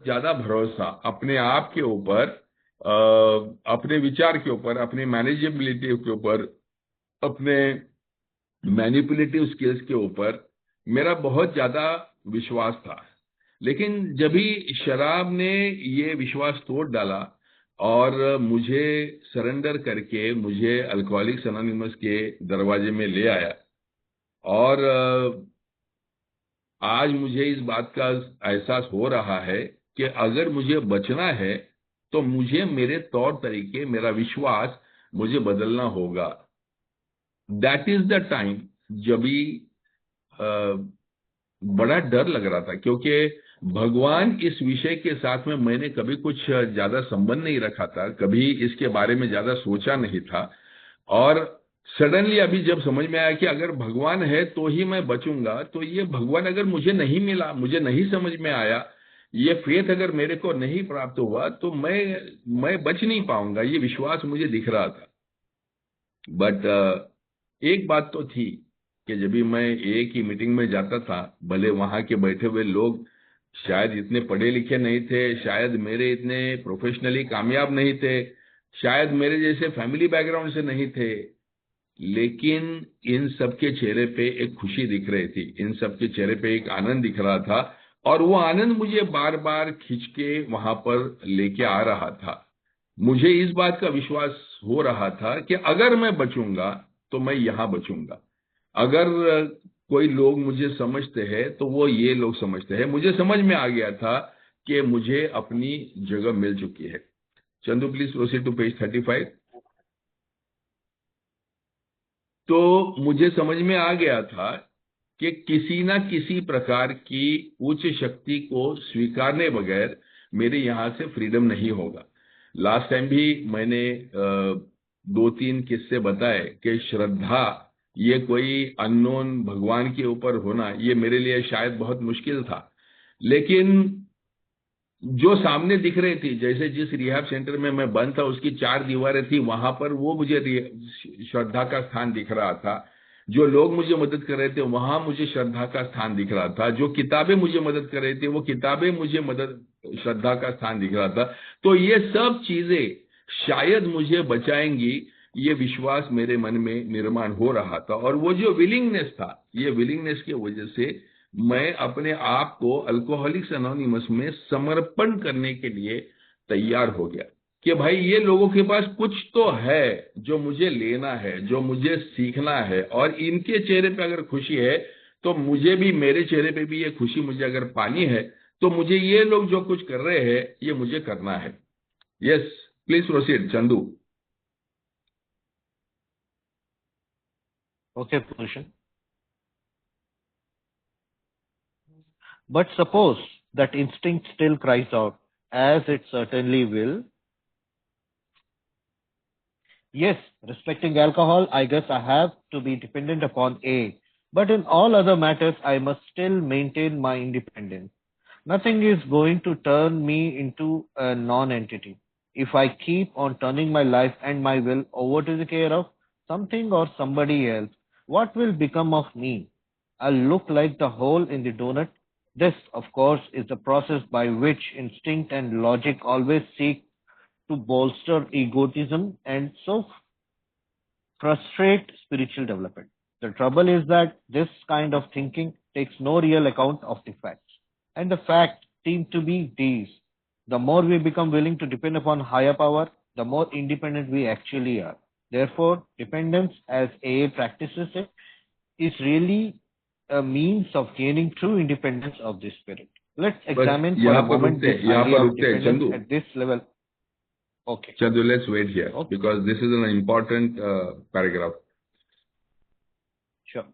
ज्यादा भरोसा अपने आप के ऊपर, अपने विचार के ऊपर, अपने मैनेजेबिलिटी के ऊपर, अपने मैनिपुलेटिव स्किल्स के ऊपर मेरा बहुत ज्यादा विश्वास था। लेकिन जब भी शराब ने ये विश्वास तोड़ डाला और मुझे सरेंडर करके मुझे अल्कोहलिक्स अनोनिमस के दरवाजे में ले आया, और आज मुझे इस बात का एहसास हो रहा है कि अगर मुझे बचना है तो मुझे मेरे तौर तरीके, मेरा विश्वास मुझे बदलना होगा। दैट इज द टाइम जब भी बड़ा डर लग रहा था, क्योंकि भगवान इस विषय के साथ में मैंने कभी कुछ ज्यादा संबंध नहीं रखा था, कभी इसके बारे में ज्यादा सोचा नहीं था। और सडनली अभी जब समझ में आया कि अगर भगवान है तो ही मैं बचूंगा, तो ये भगवान अगर मुझे नहीं मिला, मुझे नहीं समझ में आया, ये फेथ अगर मेरे को नहीं प्राप्त हुआ, तो मैं बच नहीं पाऊंगा, ये विश्वास मुझे दिख रहा था। बट एक बात तो थी कि जब भी मैं एक ही मीटिंग में जाता था, भले वहां के बैठे हुए लोग शायद इतने पढ़े लिखे नहीं थे, शायद मेरे इतने प्रोफेशनली कामयाब नहीं थे, शायद मेरे जैसे फैमिली बैकग्राउंड से नहीं थे, लेकिन इन सबके चेहरे पे एक खुशी दिख रही थी, इन सबके चेहरे पे एक आनंद दिख रहा था। और वो आनंद मुझे बार बार खींच के वहां पर लेके आ रहा था। मुझे इस बात का विश्वास हो रहा था कि अगर मैं बचूंगा तो मैं यहां बचूंगा। अगर कोई लोग मुझे समझते हैं तो वो ये लोग समझते हैं। मुझे समझ में आ गया था कि मुझे अपनी जगह मिल चुकी है। Chandu please proceed to page 35। तो मुझे समझ में आ गया था कि किसी ना किसी प्रकार की उच्च शक्ति को स्वीकारने बगैर मेरे यहां से फ्रीडम नहीं होगा। लास्ट टाइम भी मैंने दो तीन किस्से बताए कि श्रद्धा, ये कोई अननोन भगवान के ऊपर होना, ये मेरे लिए शायद बहुत मुश्किल था। लेकिन जो सामने दिख रही थी, जैसे जिस रिहैब सेंटर में मैं बंद था उसकी चार दीवारें थी, वहां पर वो मुझे श्रद्धा का स्थान दिख रहा था। जो लोग मुझे मदद कर रहे थे वहां मुझे श्रद्धा का स्थान दिख रहा था। जो किताबें मुझे मदद कर रही थी वो किताबें मुझे मदद, श्रद्धा का स्थान दिख रहा था। तो ये सब चीजें शायद मुझे बचाएंगी, ये विश्वास मेरे मन में निर्माण हो रहा था। और वो जो विलिंगनेस था, ये विलिंगनेस की वजह से मैं अपने आप को अल्कोहलिक्स अनोनिमस में समर्पण करने के लिए तैयार हो गया कि भाई ये लोगों के पास कुछ तो है जो मुझे लेना है, जो मुझे सीखना है, और इनके चेहरे पे अगर खुशी है तो मुझे भी, मेरे चेहरे पे भी ये खुशी मुझे अगर पानी है, तो मुझे ये लोग जो कुछ कर रहे हैं ये मुझे करना है। Yes, please proceed Chandu. Okay, Bhushan. But suppose that instinct still cries out, as it certainly will. Yes, respecting alcohol, I guess I have to be dependent upon A. But in all other matters, I must still maintain my independence. Nothing is going to turn me into a non-entity. If I keep on turning my life and my will over to the care of something or somebody else, what will become of me? I'll look like the hole in the donut. This, of course, is the process by which instinct and logic always seek to bolster egotism and so frustrate spiritual development. The trouble is that this kind of thinking takes no real account of the facts. And the facts seem to be these. The more we become willing to depend upon higher power, the more independent we actually are. Therefore, dependence, as AA practices it, is really a means of gaining true independence of the spirit. Let's बस examine for यहाँ a पर moment रुकते this हैं, यहाँ idea पर of रुकते हैं dependence Chandu. at this level. Okay. Chandu, let's wait here Okay. because this is an important paragraph. Sure.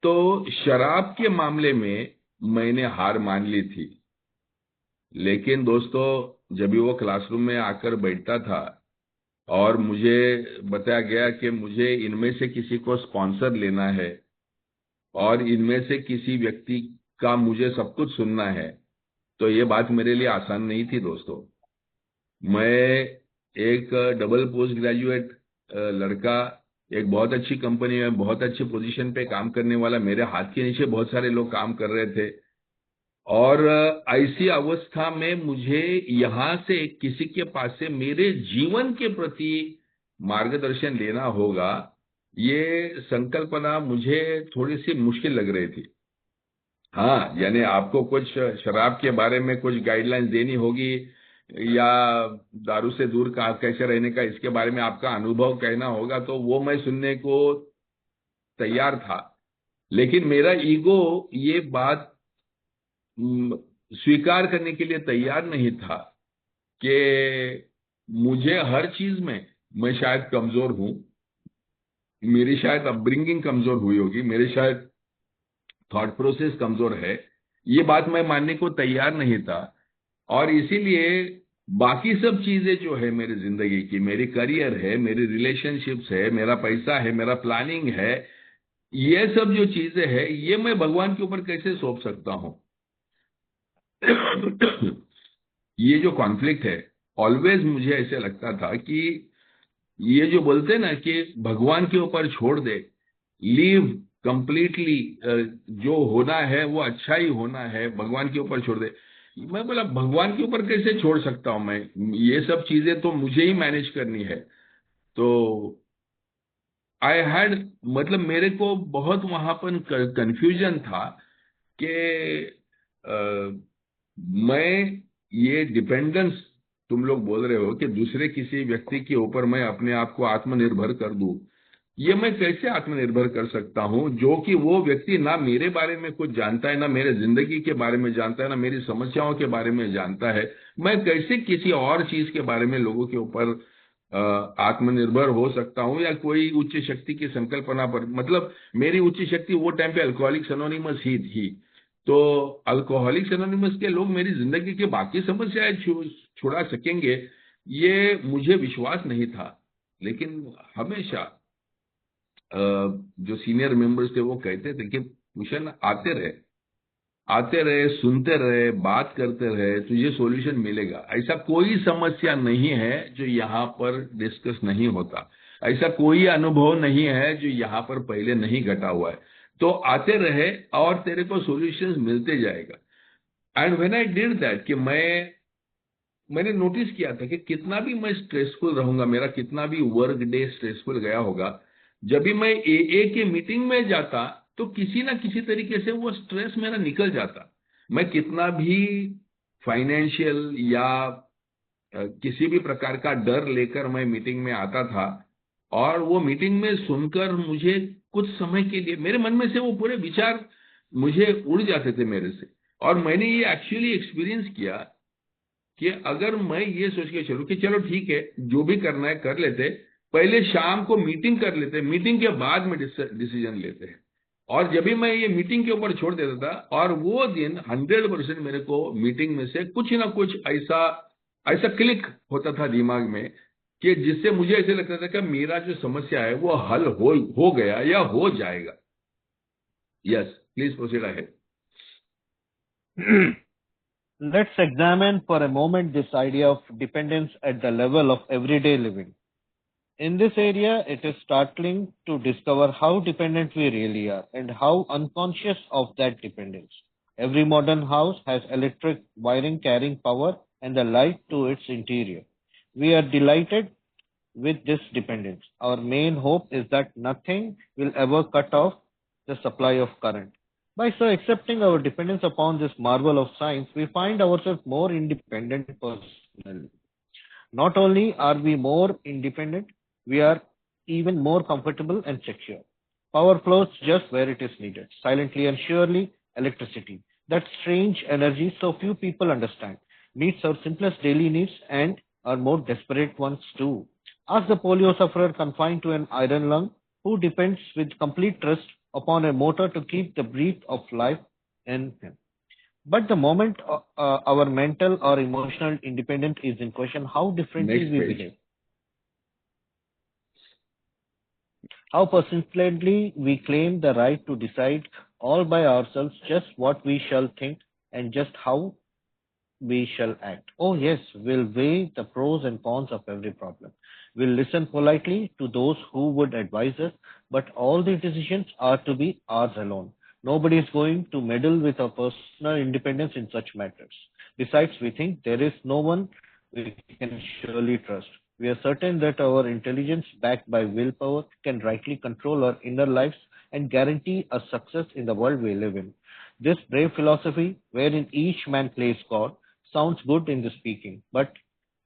तो शराब के मामले में मैंने हार मान ली थी, लेकिन दोस्तों जब भी वो क्लासरूम में आकर बैठता था और मुझे बताया गया कि मुझे इनमें से किसी को स्पॉन्सर लेना है और इनमें से किसी व्यक्ति का मुझे सब कुछ सुनना है, तो ये बात मेरे लिए आसान नहीं थी दोस्तों। मैं एक डबल पोस्ट ग्रेजुएट लड़का, एक बहुत अच्छी कंपनी में बहुत अच्छी पोजीशन पे काम करने वाला, मेरे हाथ के नीचे बहुत सारे लोग काम कर रहे थे, और ऐसी अवस्था में मुझे यहाँ से किसी के पास से मेरे जीवन के प्रति मार्गदर्शन लेना होगा, ये संकल्पना मुझे थोड़ी सी मुश्किल लग रही थी। हाँ, यानी आपको कुछ शराब के बारे में कुछ गाइडलाइंस देनी होगी, या दारू से दूर का कैसे रहने का, इसके बारे में आपका अनुभव कहना होगा, तो वो मैं सुनने को तैयार था। लेकिन मेरा ईगो ये बात स्वीकार करने के लिए तैयार नहीं था कि मुझे हर चीज में मैं शायद कमजोर हूं, मेरी शायद अपब्रिंगिंग कमजोर हुई होगी, मेरे शायद थॉट प्रोसेस कमजोर है। ये बात मैं मानने को तैयार नहीं था। और इसीलिए बाकी सब चीजें जो है मेरी जिंदगी की, मेरी करियर है, मेरी रिलेशनशिप्स है, मेरा पैसा है, मेरा प्लानिंग है, ये सब जो चीजें हैं, ये मैं भगवान के ऊपर कैसे सौंप सकता हूं? ये जो कॉन्फ्लिक्ट है, ऑलवेज मुझे ऐसे लगता था कि ये जो बोलते हैं ना कि भगवान के ऊपर छोड़ दे, लीव कंप्लीटली, जो होना है वो अच्छा ही होना है, भगवान के ऊपर छोड़ दे। मैं बोला भगवान के ऊपर कैसे छोड़ सकता हूं मैं, ये सब चीजें तो मुझे ही मैनेज करनी है। तो आई हैड, मतलब मेरे को बहुत वहां पर कंफ्यूजन था कि मैं ये डिपेंडेंस, तुम लोग बोल रहे हो कि दूसरे किसी व्यक्ति के ऊपर मैं अपने आप को आत्मनिर्भर कर दूं, ये मैं कैसे आत्मनिर्भर कर सकता हूं, जो कि वो व्यक्ति ना मेरे बारे में कुछ जानता है, ना मेरे जिंदगी के बारे में जानता है, ना मेरी समस्याओं के बारे में जानता है। मैं कैसे किसी और चीज के बारे में लोगों के ऊपर आत्मनिर्भर हो सकता हूं, या कोई उच्च शक्ति की संकल्पना पर, मतलब मेरी उच्च शक्ति वो टाइम पे अल्कोहलिक्स एनोनिमस ही थी। तो अल्कोहलिक्स एनोनिमस के लोग मेरी जिंदगी की बाकी समस्याएं छुड़ा सकेंगे, ये मुझे विश्वास नहीं था। लेकिन हमेशा जो सीनियर मेंबर्स थे वो कहते थे कि भूषण आते रहे, सुनते रहे, बात करते रहे, तुझे सॉल्यूशन मिलेगा। ऐसा कोई समस्या नहीं है जो यहाँ पर डिस्कस नहीं होता, ऐसा कोई अनुभव नहीं है जो यहाँ पर पहले नहीं घटा हुआ है। तो आते रहे और तेरे को सॉल्यूशंस मिलते जाएगा। And when I did that, कि मैंने नोटिस किया था कि कितना भी मैं स्ट्रेसफुल रहूंगा, मेरा कितना भी वर्क डे स्ट्रेसफुल गया होगा, जब भी मैं ए के मीटिंग में जाता, तो किसी ना किसी तरीके से वो स्ट्रेस मेरा निकल जाता। मैं कितना भी फाइनेंशियल या किसी भी प्रकार का डर लेकर मैं मीटिंग में आता था, और वो मीटिंग में सुनकर मुझे कुछ समय के लिए मेरे मन में से वो पूरे विचार मुझे उड़ जाते थे मेरे से। और मैंने ये एक्चुअली एक्सपीरियंस किया कि अगर मैं ये सोच के चलूं कि चलो ठीक है, जो भी करना है कर लेते, पहले शाम को मीटिंग कर लेते, मीटिंग के बाद में डिसीजन लेते हैं। और जब भी मैं ये मीटिंग के ऊपर छोड़ देता था, और वो दिन 100% मेरे को मीटिंग में से कुछ ना कुछ ऐसा ऐसा क्लिक होता था दिमाग में, कि जिससे मुझे ऐसे लगता था कि मेरा जो समस्या है वो हल हो गया या हो जाएगा। Yes, please proceed ahead. Let's examine for a moment this idea of dependence at the level of everyday living. In this area, it is startling to discover how dependent we really are and how unconscious of that dependence. Every modern house has electric wiring carrying power and the light to its interior. We are delighted with this dependence. Our main hope is that nothing will ever cut off the supply of current. By so accepting our dependence upon this marvel of science, we find ourselves more independent personally. Not only are we more independent, we are even more comfortable and secure. Power flows just where it is needed, silently and surely. Electricity, that strange energy so few people understand, meets our simplest daily needs and our more desperate ones too. Ask the polio sufferer confined to an iron lung who depends with complete trust upon a motor to keep the breath of life in him. But the moment our mental or emotional independence is in question, how differently next we page. behave, how persistently we claim the right to decide all by ourselves just what we shall think and just how we shall act. Oh, yes, we'll weigh the pros and cons of every problem. We'll listen politely to those who would advise us, but all the decisions are to be ours alone. Nobody is going to meddle with our personal independence in such matters. Besides, we think there is no one we can surely trust. We are certain that our intelligence, backed by willpower, can rightly control our inner lives and guarantee a success in the world we live in. This brave philosophy, wherein each man plays God, sounds good in the speaking, but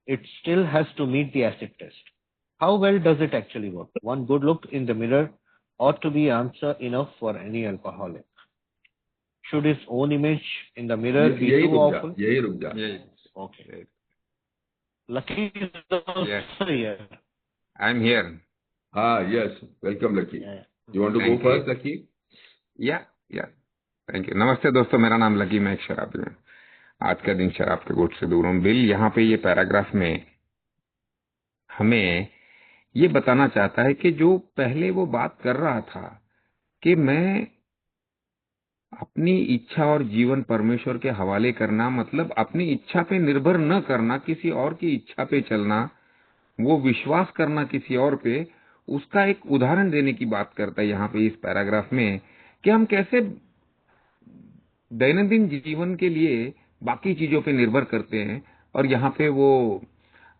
it still has to meet the acid test. How well does it actually work? One good look in the mirror ought to be answer enough for any alcoholic. Should his own image in the mirror be यही too रुक जा, awful? यही रुक जा. Yes. Okay. Yes. Lucky is also Yes. here. I'm here. Yes. Welcome, Lucky. Yeah. You want to go Thank you. first, Lucky? या thank you. नमस्ते दोस्तों, मेरा नाम लकी, मैं एक शराबी हूँ. आज का दिन शराब के गुट से दूर हूँ. बिल यहाँ पे ये पैराग्राफ में हमें ये बताना चाहता है कि जो पहले वो बात कर रहा था कि मैं अपनी इच्छा और जीवन परमेश्वर के हवाले करना, मतलब अपनी इच्छा पे निर्भर न करना, किसी और की इच्छा पे चलना, वो विश्वास करना किसी और पे, उसका एक उदाहरण देने की बात करता है यहाँ पे इस पैराग्राफ में कि हम कैसे दैनंदिन जीवन के लिए बाकी चीजों पे निर्भर करते हैं. और यहाँ पे वो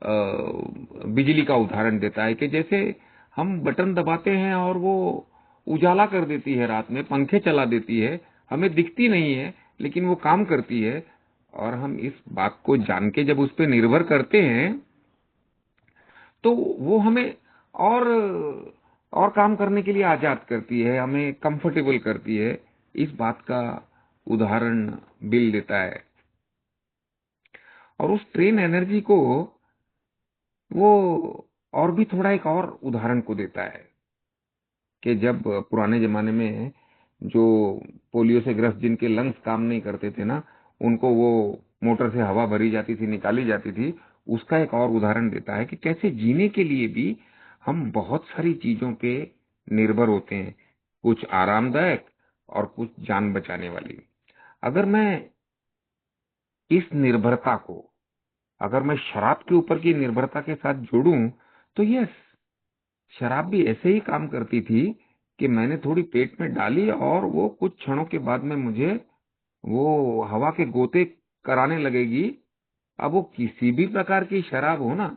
बिजली का उदाहरण देता है कि जैसे हम बटन दबाते हैं और वो उजाला कर देती है, रात में पंखे चला देती है, हमें दिखती नहीं है लेकिन वो काम करती है. और हम इस बात को जान के जब उस पर निर्भर करते हैं तो वो हमें और काम करने के लिए आजाद करती है, हमें कंफर्टेबल करती है. इस बात का उदाहरण बिल देता है. और उस ट्रेन एनर्जी को वो और भी थोड़ा एक और उदाहरण को देता है कि जब पुराने जमाने में जो पोलियो से ग्रस्त जिनके लंग्स काम नहीं करते थे ना, उनको वो मोटर से हवा भरी जाती थी, निकाली जाती थी, उसका एक और उदाहरण देता है कि कैसे जीने के लिए भी हम बहुत सारी चीजों पे निर्भर होते हैं, कुछ आरामदायक और कुछ जान बचाने वाली. अगर मैं इस निर्भरता को, अगर मैं शराब के ऊपर की निर्भरता के साथ जोड़ूं तो यस, शराब भी ऐसे ही काम करती थी कि मैंने थोड़ी पेट में डाली और वो कुछ क्षणों के बाद में मुझे वो हवा के गोते कराने लगेगी. अब वो किसी भी प्रकार की शराब हो ना,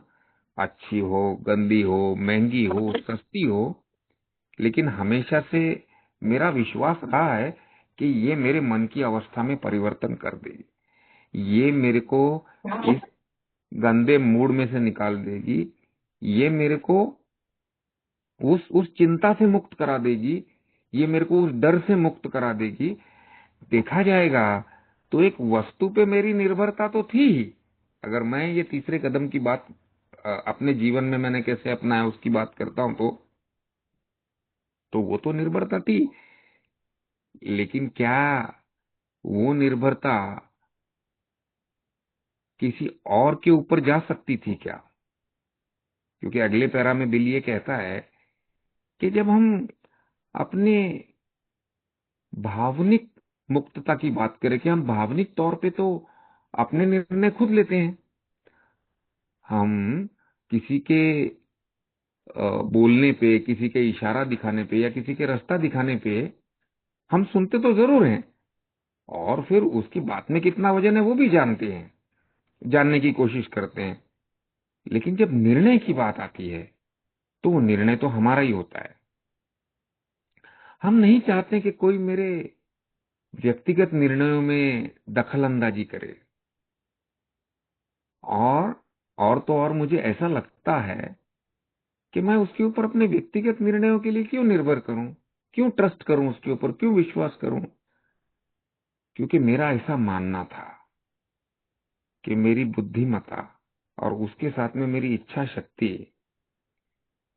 अच्छी हो, गंदी हो, महंगी हो, सस्ती हो, लेकिन हमेशा से मेरा विश्वास रहा है कि ये मेरे मन की अवस्था में परिवर्तन कर देगी, ये मेरे को इस गंदे मूड में से निकाल देगी, ये मेरे को उस चिंता से मुक्त करा देगी, ये मेरे को उस डर से मुक्त करा देगी. देखा जाएगा तो एक वस्तु पे मेरी निर्भरता तो थी ही. अगर मैं ये तीसरे कदम की बात अपने जीवन में मैंने कैसे अपनाया उसकी बात करता हूं तो वो तो निर्भरता थी, लेकिन क्या वो निर्भरता किसी और के ऊपर जा सकती थी क्या? क्योंकि अगले पैरा में बिल ये कहता है कि जब हम अपने भावनिक मुक्तता की बात करें कि हम भावनिक तौर पे तो अपने निर्णय खुद लेते हैं, हम किसी के बोलने पे, किसी के इशारा दिखाने पे या किसी के रास्ता दिखाने पे हम सुनते तो जरूर हैं, और फिर उसकी बात में कितना वजन है वो भी जानते हैं, जानने की कोशिश करते हैं. लेकिन जब निर्णय की बात आती है तो वो निर्णय तो हमारा ही होता है. हम नहीं चाहते कि कोई मेरे व्यक्तिगत निर्णयों में दखल अंदाजी करे. और तो और मुझे ऐसा लगता है कि मैं उसके ऊपर अपने व्यक्तिगत निर्णयों के लिए क्यों निर्भर करूं, क्यों ट्रस्ट करूं उसके ऊपर, क्यों विश्वास करूं? क्योंकि मेरा ऐसा मानना था कि मेरी बुद्धिमत्ता और उसके साथ में मेरी इच्छा शक्ति,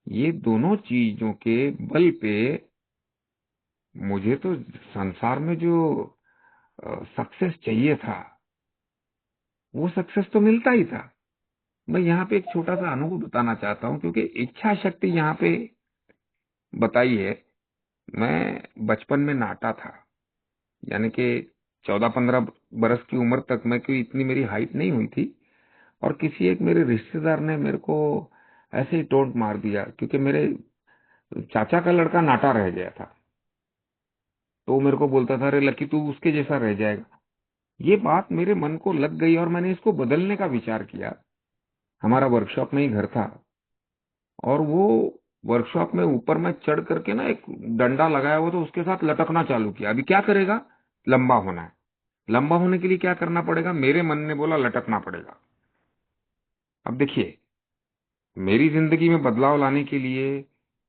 ये दोनों चीजों के बल पे मुझे तो संसार में जो सक्सेस चाहिए था वो सक्सेस तो मिलता ही था. मैं यहाँ पे एक छोटा सा अनुभव बताना चाहता हूँ क्योंकि इच्छा शक्ति यहाँ पे बताई है. मैं बचपन में नाटा था, यानी कि 14-15 बरस की उम्र तक मैं, कोई इतनी मेरी हाइट नहीं हुई थी, और किसी एक मेरे रिश्तेदार ने मेरे को ऐसे ही टोंट मार दिया क्योंकि मेरे चाचा का लड़का नाटा रह गया था. तो वो मेरे को बोलता था, अरे लकी तू उसके जैसा रह जाएगा। ये बात मेरे मन को लग गई और मैंने इसको बदलने का विचार किया। हमारा वर्कशॉप में ही घर था, और वो वर्कशॉप में ऊपर में चढ़ करके ना एक डंडा लगाया हुआ, तो उसके साथ लटकना चालू किया। अभी क्या करेगा, लंबा होना है। लंबा होने के लिए क्या करना पड़ेगा, मेरे मन ने बोला लटकना पड़ेगा। अब देखिए, मेरी जिंदगी में बदलाव लाने के लिए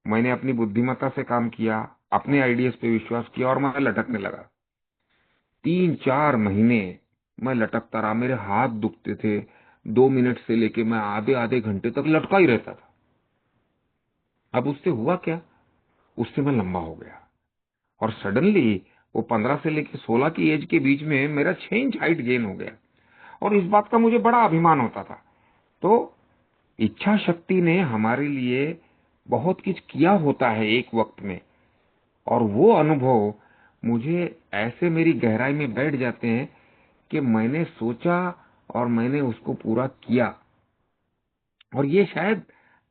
मैंने अपनी बुद्धिमत्ता से काम किया, अपने आइडियाज पे विश्वास किया, और मैं लटकने लगा। 3-4 महीने मैं लटकता रहा, मेरे हाथ दुखते थे। 2 मिनट से लेके मैं आधे आधे घंटे तक लटका ही रहता था। अब उससे हुआ क्या, उससे मैं लंबा हो गया। और सडनली वो 15 से लेके 16 की एज के बीच में मेरा 6 इंच हाइट गेन हो गया। और इस बात का मुझे बड़ा अभिमान होता था। तो इच्छा शक्ति ने हमारे लिए बहुत कुछ किया होता है एक वक्त में, और वो अनुभव मुझे ऐसे मेरी गहराई में बैठ जाते हैं कि मैंने सोचा और मैंने उसको पूरा किया। और ये शायद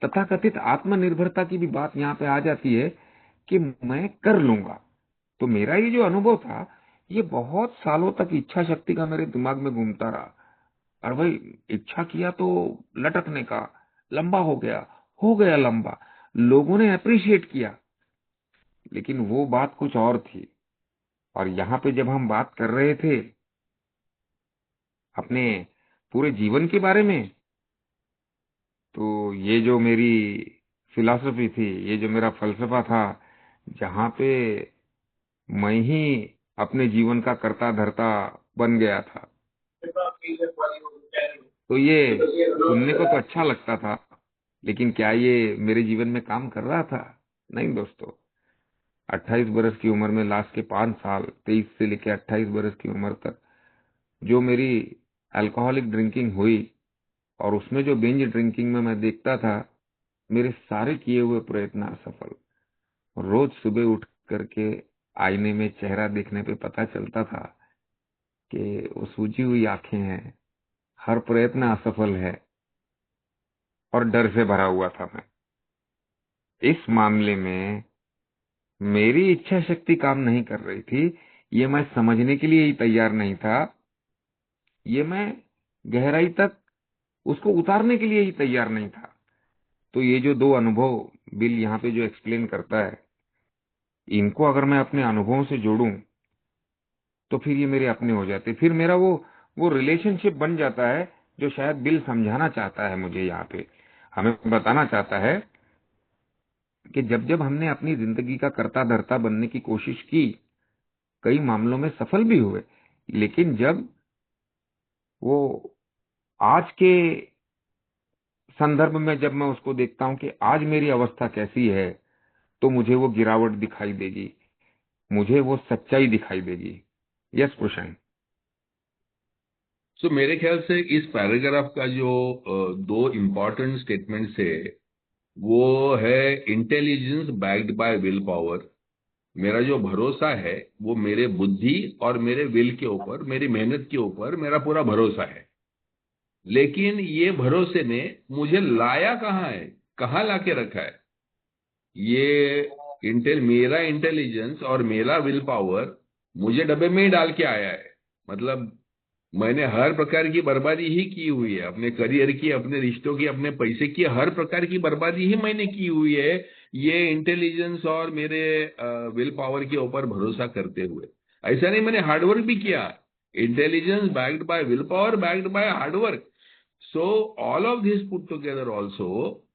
तथाकथित आत्मनिर्भरता की भी बात यहाँ पे आ जाती है कि मैं कर लूंगा। तो मेरा ये जो अनुभव था, ये बहुत सालों तक इच्छा शक्ति का मेरे दिमाग में घूमता रहा। और भाई, इच्छा किया तो लटकने का, लंबा हो गया लंबा, लोगों ने अप्रिशिएट किया। लेकिन वो बात कुछ और थी। और यहाँ पे जब हम बात कर रहे थे अपने पूरे जीवन के बारे में, तो ये जो मेरी फिलॉसफी थी, ये जो मेरा फलसफा था, जहाँ पे मैं ही अपने जीवन का कर्ता धर्ता बन गया था, तो ये सुनने को तो अच्छा लगता था, लेकिन क्या ये मेरे जीवन में काम कर रहा था? नहीं दोस्तों। 28 बरस की उम्र में, लास्ट के 5 साल, 23 से लेकर 28 बरस की उम्र तक, जो मेरी अल्कोहलिक ड्रिंकिंग हुई, और उसमें जो बिंज ड्रिंकिंग में मैं देखता था, मेरे सारे किए हुए प्रयत्न असफल। रोज सुबह उठ करके आईने में चेहरा देखने पे पता चलता था कि वो सूजी हुई आंखें हैं, हर प्रयत्न असफल है, और डर से भरा हुआ था मैं। इस मामले में मेरी इच्छा शक्ति काम नहीं कर रही थी, ये मैं समझने के लिए ही तैयार नहीं था। ये मैं गहराई तक उसको उतारने के लिए ही तैयार नहीं था। तो ये जो दो अनुभव बिल यहाँ पे जो एक्सप्लेन करता है, इनको अगर मैं अपने अनुभवों से जोड़ूं, तो फिर ये मेरे अपने हो जाते। फिर मेरा वो रिलेशनशिप बन जाता है, जो शायद बिल समझाना चाहता है मुझे यहाँ पे, हमें बताना चाहता है कि जब जब हमने अपनी जिंदगी का कर्ता धर्ता बनने की कोशिश की, कई मामलों में सफल भी हुए। लेकिन जब वो आज के संदर्भ में जब मैं उसको देखता हूं कि आज मेरी अवस्था कैसी है, तो मुझे वो गिरावट दिखाई देगी, मुझे वो सच्चाई दिखाई देगी। यस प्रशांत। सो मेरे ख्याल से इस पैराग्राफ का जो दो इम्पोर्टेंट स्टेटमेंट्स है, वो है intelligence backed by will power. मेरा जो भरोसा है वो मेरे बुद्धि और मेरे विल के ऊपर, मेरी मेहनत के ऊपर मेरा पूरा भरोसा है। लेकिन ये भरोसे ने मुझे लाया कहाँ है, कहाँ लाके रखा है? ये मेरा इंटेलिजेंस और मेरा विल पावर मुझे डब्बे में ही डाल के आया है। मतलब मैंने हर प्रकार की बर्बादी ही की हुई है, अपने करियर की, अपने रिश्तों की, अपने पैसे की, हर प्रकार की बर्बादी ही मैंने की हुई है, ये इंटेलिजेंस और मेरे विल पावर के ऊपर भरोसा करते हुए। ऐसा नहीं, मैंने हार्डवर्क भी किया। Intelligence backed by will power, backed by hard work. So all of this put together also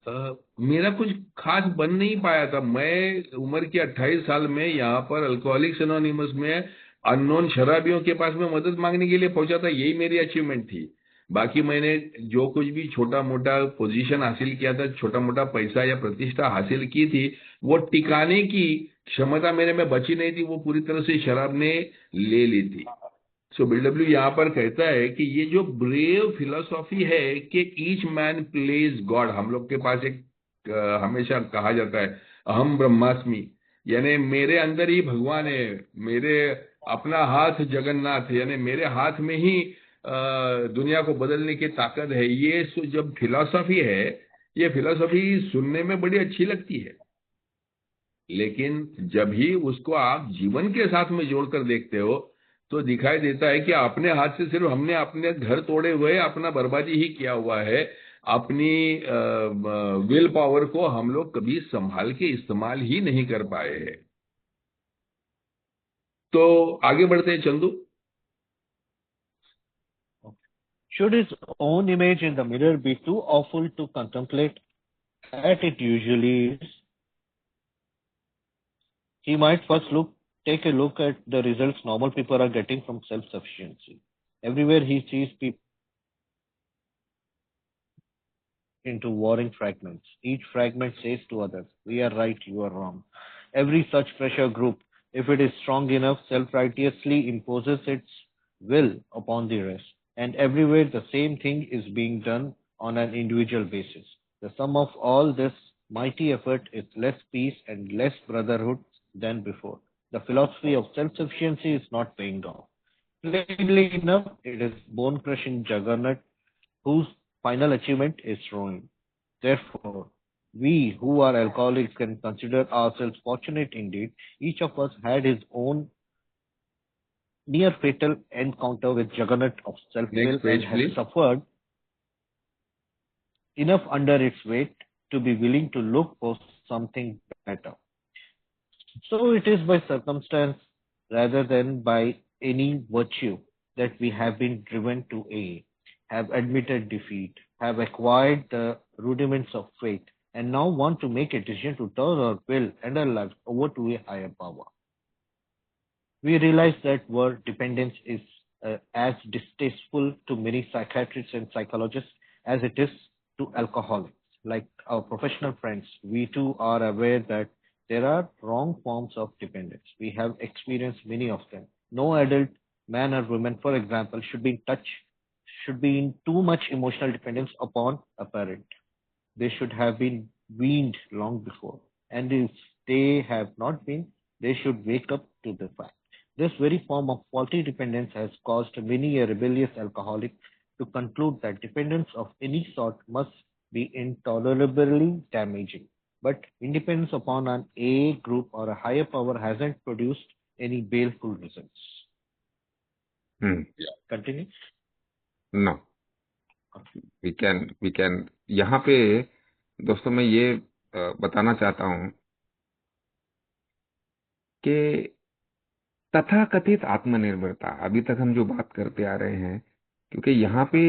मेरा कुछ खास बन नहीं पाया था। मैं उम्र के 28 साल में यहाँ पर अल्कोहलिक्स एनोनिमस में अननोन शराबियों के पास में मदद मांगने के लिए पहुंचा था, यही मेरी अचीवमेंट थी। बाकी मैंने जो कुछ भी छोटा मोटा पोजीशन हासिल किया था, छोटा मोटा पैसा या प्रतिष्ठा हासिल की थी, वो टिकाने की क्षमता मेरे में बची नहीं थी, वो पूरी तरह से शराब ने ले ली थी। सो BW यहाँ पर कहता है कि ये जो ब्रेव फिलोसॉफी है कि ईच मैन प्लेज गॉड, हम लोग के पास एक हमेशा कहा जाता है अहम ब्रह्मास्मि, यानी मेरे अंदर ही भगवान है, मेरे अपना हाथ जगन्नाथ है, यानी मेरे हाथ में ही दुनिया को बदलने की ताकत है। ये जब फिलोसॉफी है, ये फिलोसॉफी सुनने में बड़ी अच्छी लगती है। लेकिन जब ही उसको आप जीवन के साथ में जोड़कर देखते हो तो दिखाई देता है कि अपने हाथ से सिर्फ हमने अपने घर तोड़े हुए, अपना बर्बादी ही किया हुआ है। अपनी विल पावर को हम लोग कभी संभाल के इस्तेमाल ही नहीं कर पाए हैं। तो आगे बढ़ते हैं Chandu. Should his own image in the mirror be too awful to contemplate, as it usually is? He might first take a look at the results normal people are getting from self-sufficiency. Everywhere he sees people into warring fragments. Each fragment says to others, "We are right, you are wrong." Every such pressure group, if it is strong enough, self-righteously imposes its will upon the rest. And everywhere the same thing is being done on an individual basis. The sum of all this mighty effort is less peace and less brotherhood than before. The philosophy of self-sufficiency is not paying off. Plainly enough, it is bone-crushing juggernaut whose final achievement is ruin. Therefore, we who are alcoholics can consider ourselves fortunate indeed. Each of us had his own near fatal encounter with juggernaut of self-will next page and has please. suffered enough under its weight to be willing to look for something better. So it is by circumstance rather than by any virtue that we have been driven to A, have admitted defeat, have acquired the rudiments of faith, and now want to make a decision to turn our will and our lives over to a higher power. We realize that word dependence is as distasteful to many psychiatrists and psychologists as it is to alcoholics. Like our professional friends, we too are aware that there are wrong forms of dependence. We have experienced many of them. No adult man or woman, for example, should be in too much emotional dependence upon a parent. They should have been weaned long before. And if they have not been, they should wake up to the fact. This very form of faulty dependence has caused many a rebellious alcoholic to conclude that dependence of any sort must be intolerably damaging. But independence upon an A group or a higher power hasn't produced any baleful results. Continue. No, we can यहाँ पे दोस्तों मैं ये बताना चाहता हूं कि तथाकथित आत्मनिर्भरता, अभी तक हम जो बात करते आ रहे हैं, क्योंकि यहाँ पे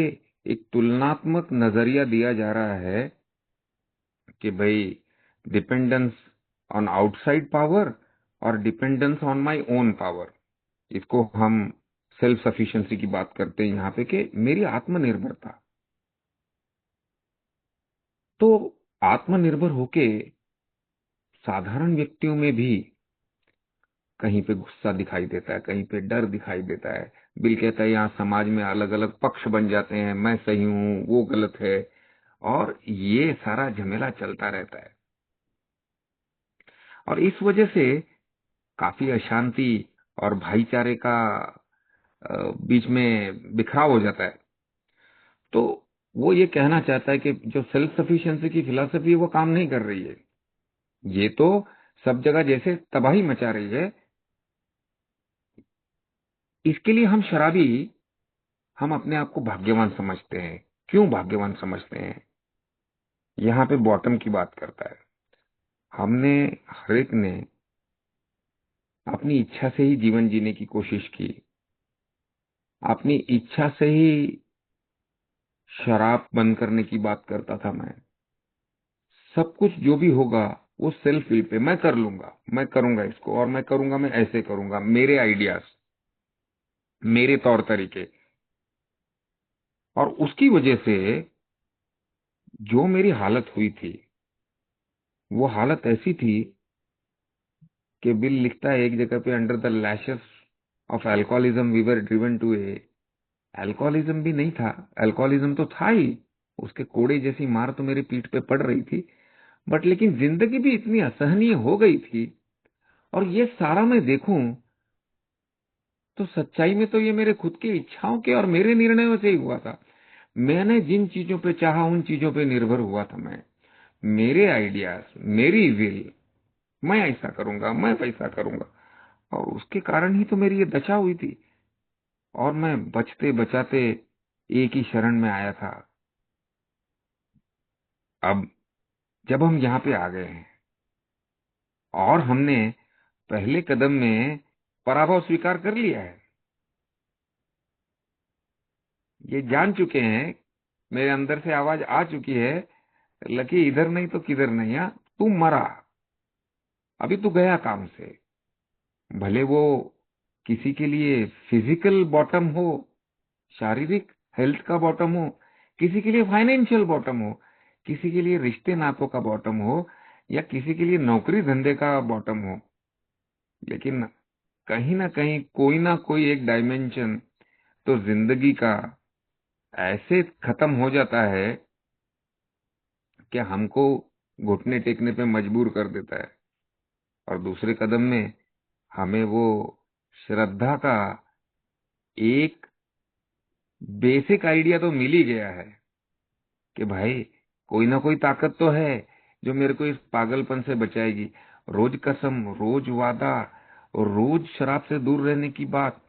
एक तुलनात्मक नजरिया दिया जा रहा है कि भाई डिपेंडेंस ऑन आउटसाइड पावर और dependence on my own power, इसको हम सेल्फ सफिशिएंसी की बात करते हैं यहाँ पे कि मेरी आत्मनिर्भरता। तो आत्मनिर्भर होके साधारण व्यक्तियों में भी कहीं पे गुस्सा दिखाई देता है, कहीं पे डर दिखाई देता है। बिल कहता है यहाँ समाज में अलग अलग पक्ष बन जाते हैं, मैं सही हूं, वो गलत है, और ये सारा झमेला चलता रहता है। और इस वजह से काफी अशांति और भाईचारे का बीच में बिखराव हो जाता है। तो वो ये कहना चाहता है कि जो सेल्फ सफिशिएंसी की फिलॉसफी है वो काम नहीं कर रही है, ये तो सब जगह जैसे तबाही मचा रही है। इसके लिए हम अपने आप को भाग्यवान समझते हैं। क्यों भाग्यवान समझते हैं? यहाँ पे बॉटम की बात करता है। हमने हर एक ने अपनी इच्छा से ही जीवन जीने की कोशिश की, अपनी इच्छा से ही शराब बंद करने की बात करता था मैं। सब कुछ जो भी होगा वो सेल्फ विल पे, मैं कर लूंगा, मैं करूंगा इसको, और मैं करूंगा, मैं ऐसे करूंगा, मेरे आइडियाज, मेरे तौर तरीके। और उसकी वजह से जो मेरी हालत हुई थी वो हालत ऐसी थी कि बिल लिखता है एक जगह पे, under the lashes of alcoholism we were driven to a. Alcoholism भी नहीं था, अल्कोहलिज्म तो था ही, उसके कोड़े जैसी मार तो मेरी पीठ पे पड़ रही थी, बट लेकिन जिंदगी भी इतनी असहनीय हो गई थी। और ये सारा मैं देखूं तो सच्चाई में तो ये मेरे खुद की इच्छाओं के और मेरे निर्णयों से ही हुआ था। मैंने जिन चीजों पे चाहा उन चीजों पे निर्भर हुआ था मैं, मेरे आइडियाज, मेरी विल, मैं ऐसा करूंगा, मैं वैसा करूंगा, और उसके कारण ही तो मेरी ये दशा हुई थी। और मैं बचते बचाते एक ही शरण में आया था। अब जब हम यहाँ पे आ गए हैं और हमने पहले कदम में पराभव स्वीकार कर लिया है, ये जान चुके हैं, मेरे अंदर से आवाज आ चुकी है, लकी इधर नहीं तो किधर नहीं, हाँ तू मरा, अभी तू गया काम से। भले वो किसी के लिए फिजिकल बॉटम हो, शारीरिक हेल्थ का बॉटम हो, किसी के लिए फाइनेंशियल बॉटम हो, किसी के लिए रिश्ते नातों का बॉटम हो, या किसी के लिए नौकरी धंधे का बॉटम हो, लेकिन कहीं ना कोई एक डायमेंशन तो जिंदगी का ऐसे खत्म हो जाता है कि हमको घुटने टेकने पे मजबूर कर देता है। और दूसरे कदम में हमें वो श्रद्धा का एक बेसिक आइडिया तो मिल ही गया है कि भाई कोई ना कोई ताकत तो है जो मेरे को इस पागलपन से बचाएगी। रोज कसम, रोज वादा, और रोज शराब से दूर रहने की बात,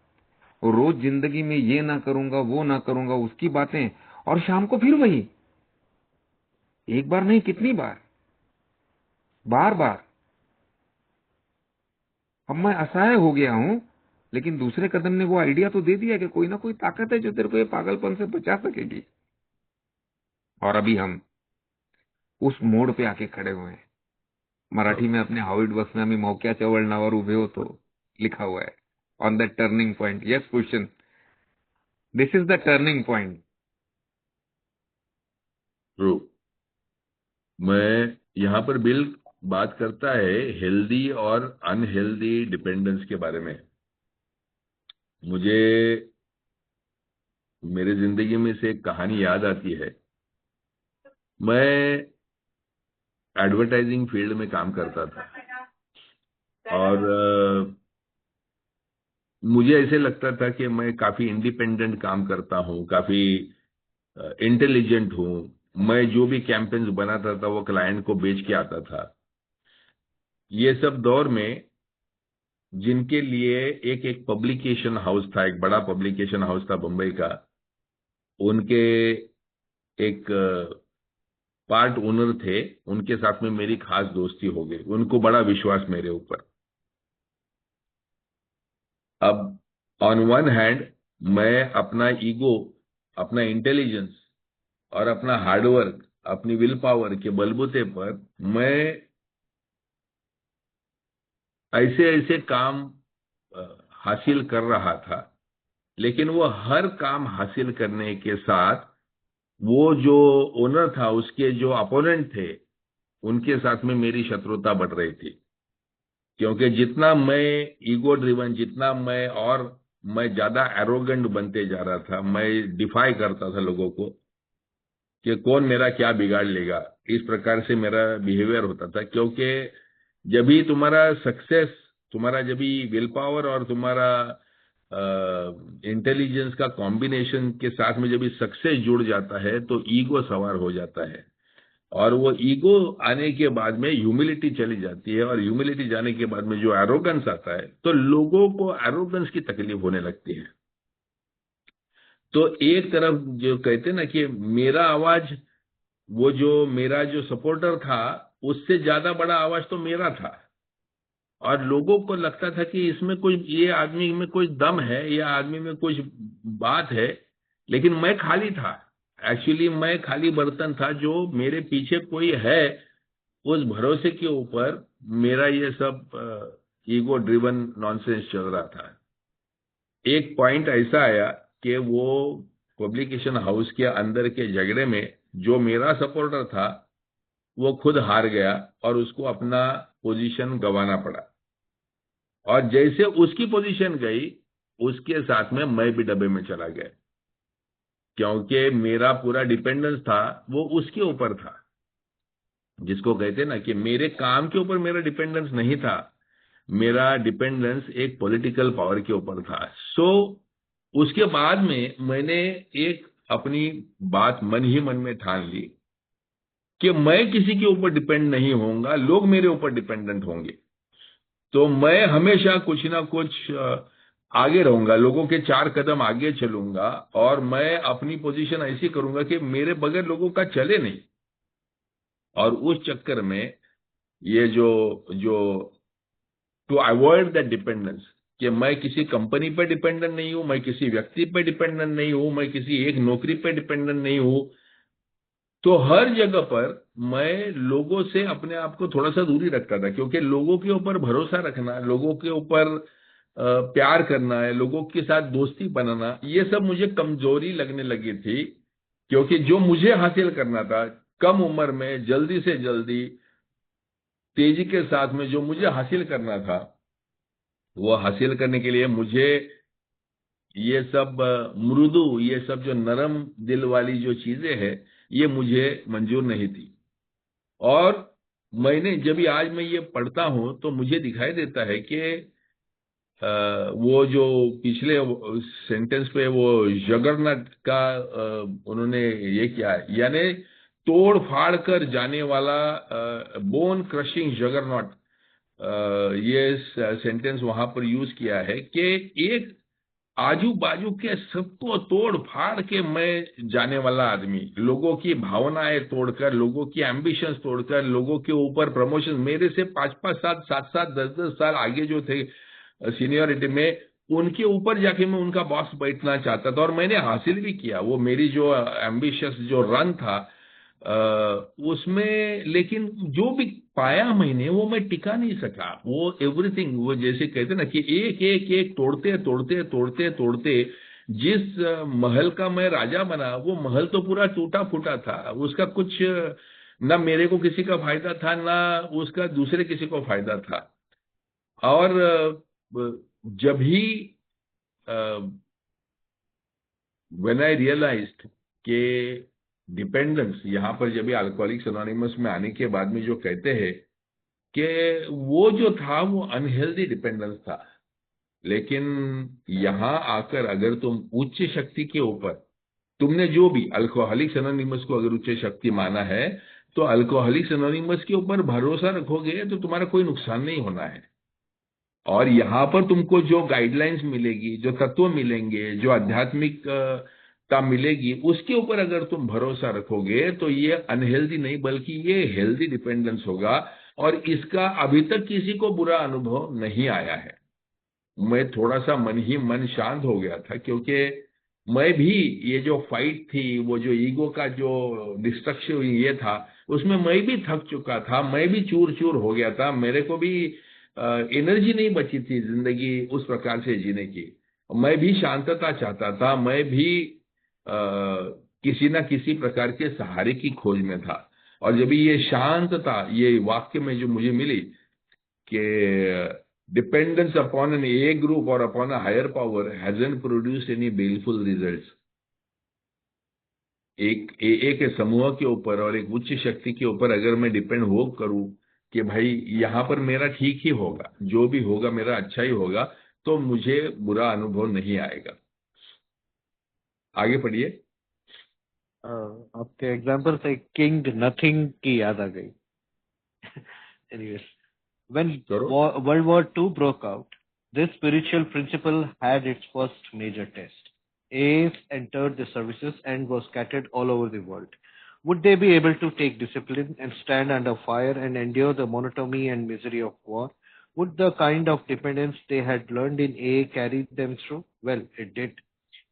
और रोज जिंदगी में ये ना करूंगा वो ना करूंगा उसकी बातें, और शाम को फिर वही, एक बार नहीं कितनी बार, बार बार। अब मैं असहाय हो गया हूं, लेकिन दूसरे कदम ने वो आइडिया तो दे दिया कि कोई ना कोई ताकत है जो तेरे को ये पागलपन से बचा सकेगी। और अभी हम उस मोड़ पे आके खड़े हुए हैं। मराठी में अपने हाउ इट वर्क्स में आम्ही मौक्याच्या वळणावर उभे होतो लिखा हुआ है, on the turning point. Yes question, this is the turning point. True. मैं यहाँ पर बिल बात करता है हेल्दी और अनहेल्दी डिपेंडेंस के बारे में। मुझे मेरे जिंदगी में से एक कहानी याद आती है। मैं एडवर्टाइजिंग फील्ड में काम करता था, और मुझे ऐसे लगता था कि मैं काफी इंडिपेंडेंट काम करता हूँ, काफी इंटेलिजेंट हूँ। मैं जो भी कैंपेन्स बनाता था वो क्लाइंट को बेच के आता था। ये सब दौर में जिनके लिए एक एक पब्लिकेशन हाउस था, एक बड़ा पब्लिकेशन हाउस था बम्बई का, उनके एक पार्ट ओनर थे, उनके साथ में मेरी खास दोस्ती हो गई। उनको बड़ा विश्वास मेरे ऊपर। अब ऑन वन हैंड मैं अपना ईगो, अपना इंटेलिजेंस और अपना हार्डवर्क, अपनी विल पावर के बलबूते पर मैं ऐसे ऐसे काम हासिल कर रहा था। लेकिन वो हर काम हासिल करने के साथ वो जो ओनर था, उसके जो अपोनेंट थे, उनके साथ में मेरी शत्रुता बढ़ रही थी। क्योंकि जितना मैं ईगो ड्रिवन, जितना मैं ज्यादा एरोगेंट बनते जा रहा था, मैं डिफाई करता था लोगों को कि कौन मेरा क्या बिगाड़ लेगा, इस प्रकार से मेरा बिहेवियर होता था। क्योंकि जब भी तुम्हारा सक्सेस, तुम्हारा जब भी विल पावर और तुम्हारा इंटेलिजेंस का कॉम्बिनेशन के साथ में जब भी सक्सेस जुड़ जाता है तो ईगो सवार हो जाता है। और वो ईगो आने के बाद में ह्यूमिलिटी चली जाती है, और ह्यूमिलिटी जाने के बाद में जो एरोगेंस आता है, तो लोगों को एरोगेंस की तकलीफ होने लगती है। तो एक तरफ जो कहते हैं ना कि मेरा आवाज, वो जो मेरा जो सपोर्टर था, उससे ज्यादा बड़ा आवाज तो मेरा था। और लोगों को लगता था कि इसमें कोई, ये आदमी में कोई दम है, ये आदमी में कुछ बात है। लेकिन मैं खाली था। एक्चुअली मैं खाली बर्तन था, जो मेरे पीछे कोई है उस भरोसे के ऊपर मेरा ये सब ईगो ड्रिवन नॉनसेंस चल रहा था। एक पॉइंट ऐसा आया कि वो पब्लिकेशन हाउस के अंदर के झगड़े में जो मेरा सपोर्टर था, वो खुद हार गया और उसको अपना पोजीशन गंवाना पड़ा। और जैसे उसकी पोजीशन गई, उसके साथ में मैं भी डब्बे में चला गया। क्योंकि मेरा पूरा डिपेंडेंस था वो उसके ऊपर था। जिसको कहते हैं ना कि मेरे काम के ऊपर मेरा डिपेंडेंस नहीं था, मेरा डिपेंडेंस एक पॉलिटिकल पावर के ऊपर था। सो उसके बाद में मैंने एक अपनी बात मन ही मन में ठान ली कि मैं किसी के ऊपर डिपेंड नहीं होऊंगा, लोग मेरे ऊपर डिपेंडेंट होंगे। तो मैं हमेशा कुछ ना कुछ आगे रहूंगा, लोगों के 4 कदम आगे चलूंगा, और मैं अपनी पोजीशन ऐसी करूंगा कि मेरे बगैर लोगों का चले नहीं। और उस चक्कर में ये जो जो टू अवॉइड दैट डिपेंडेंस, कि मैं किसी कंपनी पे डिपेंडेंट नहीं हूं, मैं किसी व्यक्ति पे डिपेंडेंट नहीं हूं, मैं किसी एक नौकरी पे डिपेंडेंट नहीं हूं, तो हर जगह पर मैं लोगों से अपने आप को थोड़ा सा दूरी रखता था, क्योंकि लोगों के ऊपर भरोसा रखना, लोगों के ऊपर प्यार करना है, लोगों के साथ दोस्ती बनाना, ये सब मुझे कमजोरी लगने लगी थी। क्योंकि जो मुझे हासिल करना था कम उम्र में, जल्दी से जल्दी, तेजी के साथ में, जो मुझे हासिल करना था, वो हासिल करने के लिए मुझे ये सब मृदु, ये सब जो नरम दिल वाली जो चीजें हैं, ये मुझे मंजूर नहीं थी। और मैंने जब भी आज मैं ये पढ़ता हूं तो मुझे दिखाई देता है कि वो जो पिछले सेंटेंस पे वो जगरनट का उन्होंने ये किया है, यानी तोड़ फाड़ कर जाने वाला, बोन क्रशिंग जगरनॉट, ये सेंटेंस वहां पर यूज किया है कि एक आजू बाजू के सबको तोड़ फाड़ के मैं जाने वाला आदमी, लोगों की भावनाएं तोड़कर, लोगों की एम्बिशंस तोड़कर, लोगों के ऊपर प्रमोशन, मेरे से 5-5, 7-7, 10-10 साल आगे जो थे सीनियरिटी में, उनके ऊपर जाके मैं उनका बॉस बैठना चाहता था, और मैंने हासिल भी किया। वो मेरी जो एम्बिशियस जो रन था उसमें, लेकिन जो भी पाया मैंने वो मैं टिका नहीं सका। वो एवरीथिंग, वो जैसे कहते ना कि एक एक एक तोड़ते तोड़ते तोड़ते तोड़ते, जिस महल का मैं राजा बना, वो महल तो पूरा टूटा फूटा था, उसका कुछ ना मेरे को किसी का फायदा था, ना उसका दूसरे किसी को फायदा था। और जब ही व्हेन आई रियलाइज्ड कि डिपेंडेंस, यहाँ पर जब भी अल्कोहलिक्स अनोनिमस में आने के बाद में जो कहते हैं कि वो जो था वो अनहेल्दी डिपेंडेंस था, लेकिन यहाँ आकर अगर तुम उच्च शक्ति के ऊपर, तुमने जो भी अल्कोहलिक्स एनोनिमस को अगर उच्च शक्ति माना है, तो अल्कोहलिक्स एनोनिमस के ऊपर भरोसा रखोगे तो तुम्हारा कोई नुकसान नहीं होना है। और यहाँ पर तुमको जो गाइडलाइंस मिलेगी, जो तत्व मिलेंगे, जो आध्यात्मिकता मिलेगी, उसके ऊपर अगर तुम भरोसा रखोगे तो ये अनहेल्दी नहीं बल्कि ये हेल्दी डिपेंडेंस होगा। और इसका अभी तक किसी को बुरा अनुभव नहीं आया है। मैं थोड़ा सा मन ही मन शांत हो गया था, क्योंकि मैं भी, ये जो फाइट थी, वो जो ईगो का जो डिस्ट्रक्शन ये था, उसमें मैं भी थक चुका था, मैं भी चूर चूर हो गया था, मेरे को भी एनर्जी नहीं बची थी जिंदगी उस प्रकार से जीने की। मैं भी शांतता चाहता था, मैं भी किसी ना किसी प्रकार के सहारे की खोज में था। और जब ये शांतता, ये वाक्य में जो मुझे मिली कि dependence upon an a group और upon a higher power hasn't produced any helpful results, एक समूह के ऊपर और एक उच्च शक्ति के ऊपर अगर मैं डिपेंड हो करूं कि भाई यहाँ पर मेरा ठीक ही होगा, जो भी होगा मेरा अच्छा ही होगा, तो मुझे बुरा अनुभव नहीं आएगा। आगे पढ़िए। आपके एग्जाम्पल से किंग नथिंग की याद आ गई। Anyways, when करो। World War II broke out, this spiritual principle had its first major test. A's entered the services and were scattered all over the world. Would they be able to take discipline and stand under fire and endure the monotony and misery of war? Would the kind of dependence they had learned in A carry them through? Well, it did.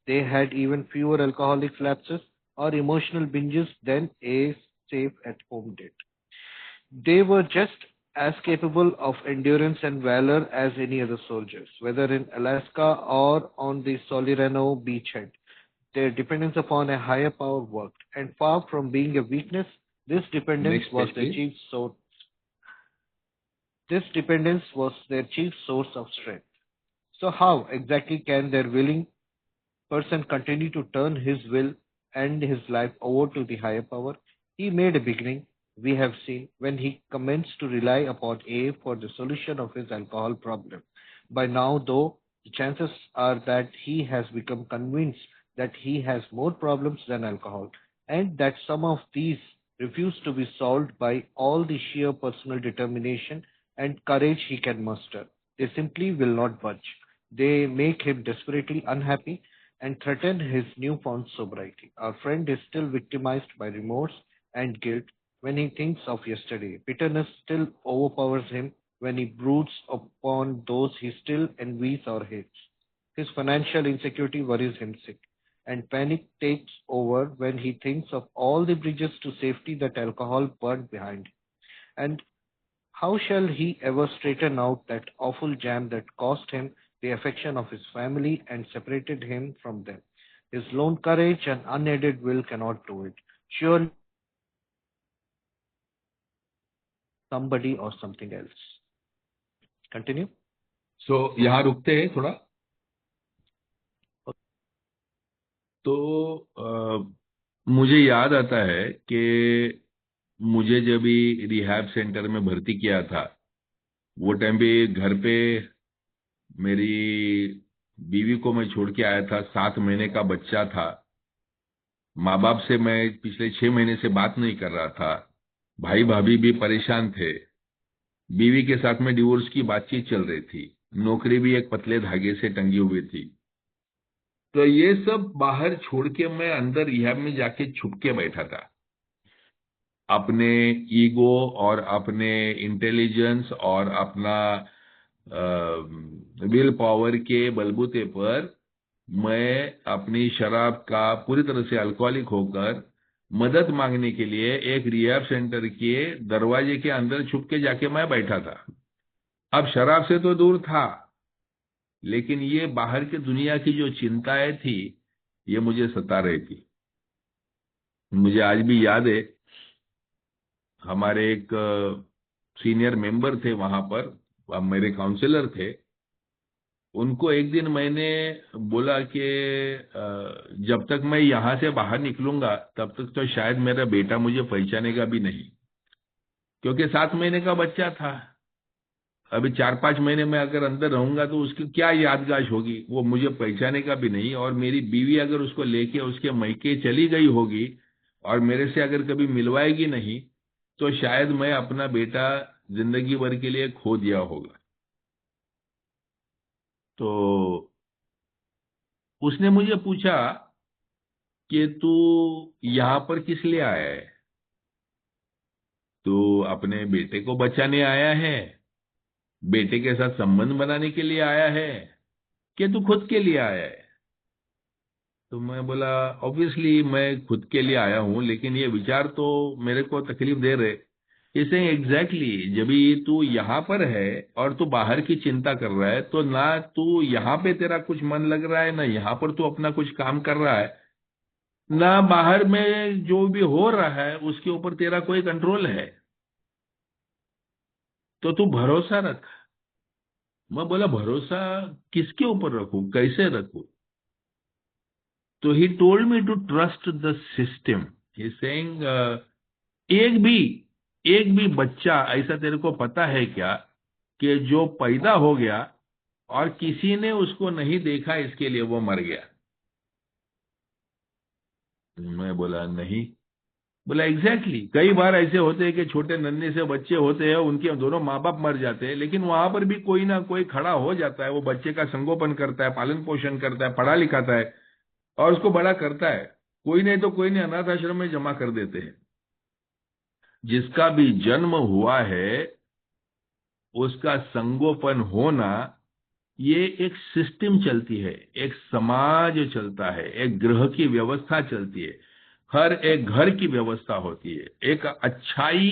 They had even fewer alcoholic lapses or emotional binges than A's safe at home did. They were just as capable of endurance and valor as any other soldiers, whether in Alaska or on the Solirano beachhead. Their dependence upon a higher power worked, and far from being a weakness, this dependence next was page their please. chief source. This dependence was their chief source of strength. So, how exactly can their willing person continue to turn his will and his life over to the higher power? He made a beginning, we have seen, when he commenced to rely upon A for the solution of his alcohol problem. By now, though, the chances are that he has become convinced that he has more problems than alcohol, and that some of these refuse to be solved by all the sheer personal determination and courage he can muster. They simply will not budge. They make him desperately unhappy and threaten his newfound sobriety. Our friend is still victimized by remorse and guilt when he thinks of yesterday. Bitterness still overpowers him when he broods upon those he still envies or hates. His financial insecurity worries him sick, and panic takes over when he thinks of all the bridges to safety that alcohol burned behind him. And how shall he ever straighten out that awful jam that cost him the affection of his family and separated him from them? His lone courage and unaided will cannot do it. Surely somebody or something else. Continue. सो यहाँ रुकते हैं थोड़ा। तो मुझे याद आता है कि मुझे जब भी रिहैब सेंटर में भर्ती किया था, वो टाइम पे घर पे मेरी बीवी को मैं छोड़ के आया था, 7 महीने का बच्चा था। माँ बाप से मैं पिछले 6 महीने से बात नहीं कर रहा था। भाई भाभी भी परेशान थे। बीवी के साथ में डिवोर्स की बातचीत चल रही थी। नौकरी भी एक पतले धागे से टंगी हुई थी। तो ये सब बाहर छोड़ के मैं अंदर रिहैब में जाके छुप के बैठा था। अपने ईगो और अपने इंटेलिजेंस और अपना विल पावर के बलबूते पर मैं अपनी शराब का पूरी तरह से अल्कोहलिक होकर मदद मांगने के लिए एक रिहैब सेंटर के दरवाजे के अंदर छुप के जाके मैं बैठा था। अब शराब से तो दूर था, लेकिन ये बाहर की दुनिया की जो चिंताएं थी, ये मुझे सता रही थी। मुझे आज भी याद है, हमारे एक सीनियर मेंबर थे वहां पर, मेरे काउंसलर थे। उनको एक दिन मैंने बोला कि जब तक मैं यहां से बाहर निकलूंगा तब तक तो शायद मेरा बेटा मुझे पहचानेगा भी नहीं, क्योंकि 7 महीने का बच्चा था। अभी 4-5 महीने में अगर अंदर रहूंगा तो उसकी क्या यादगाश होगी, वो मुझे पहचानेगा भी नहीं। और मेरी बीवी अगर उसको लेके उसके मैके चली गई होगी और मेरे से अगर कभी मिलवाएगी नहीं, तो शायद मैं अपना बेटा जिंदगी भर के लिए खो दिया होगा। तो उसने मुझे पूछा कि तू यहां पर किस लिए आया है? तू अपने बेटे को बचाने आया है, बेटे के साथ संबंध बनाने के लिए आया है, कि तू खुद के लिए आया है? तो मैं बोला, ऑब्वियसली मैं खुद के लिए आया हूं, लेकिन ये विचार तो मेरे को तकलीफ दे रहे। इसे एग्जैक्टली जब भी तू यहाँ पर है और तू बाहर की चिंता कर रहा है, तो ना तू यहाँ पे तेरा कुछ मन लग रहा है, ना यहाँ पर तू अपना कुछ काम कर रहा है, ना बाहर में जो भी हो रहा है उसके ऊपर तेरा कोई कंट्रोल है। तो तू भरोसा रख। मैं बोला, भरोसा किसके ऊपर रखूं, कैसे रखूं? तो he told me to trust the system. He saying, एक भी बच्चा ऐसा तेरे को पता है क्या कि जो पैदा हो गया और किसी ने उसको नहीं देखा, इसके लिए वो मर गया? मैं बोला, नहीं। बोला, एग्जैक्टली कई बार ऐसे होते हैं कि छोटे नन्हे से बच्चे होते हैं, उनके दोनों माँ बाप मर जाते हैं, लेकिन वहां पर भी कोई ना कोई खड़ा हो जाता है। वो बच्चे का संगोपन करता है, पालन पोषण करता है, पढ़ा लिखाता है और उसको बड़ा करता है। कोई नहीं तो कोई नहीं अनाथ आश्रम में जमा कर देते हैं। जिसका भी जन्म हुआ है उसका संगोपन होना, ये एक सिस्टम चलती है, एक समाज चलता है, एक गृह की व्यवस्था चलती है, हर एक घर की व्यवस्था होती है। एक अच्छाई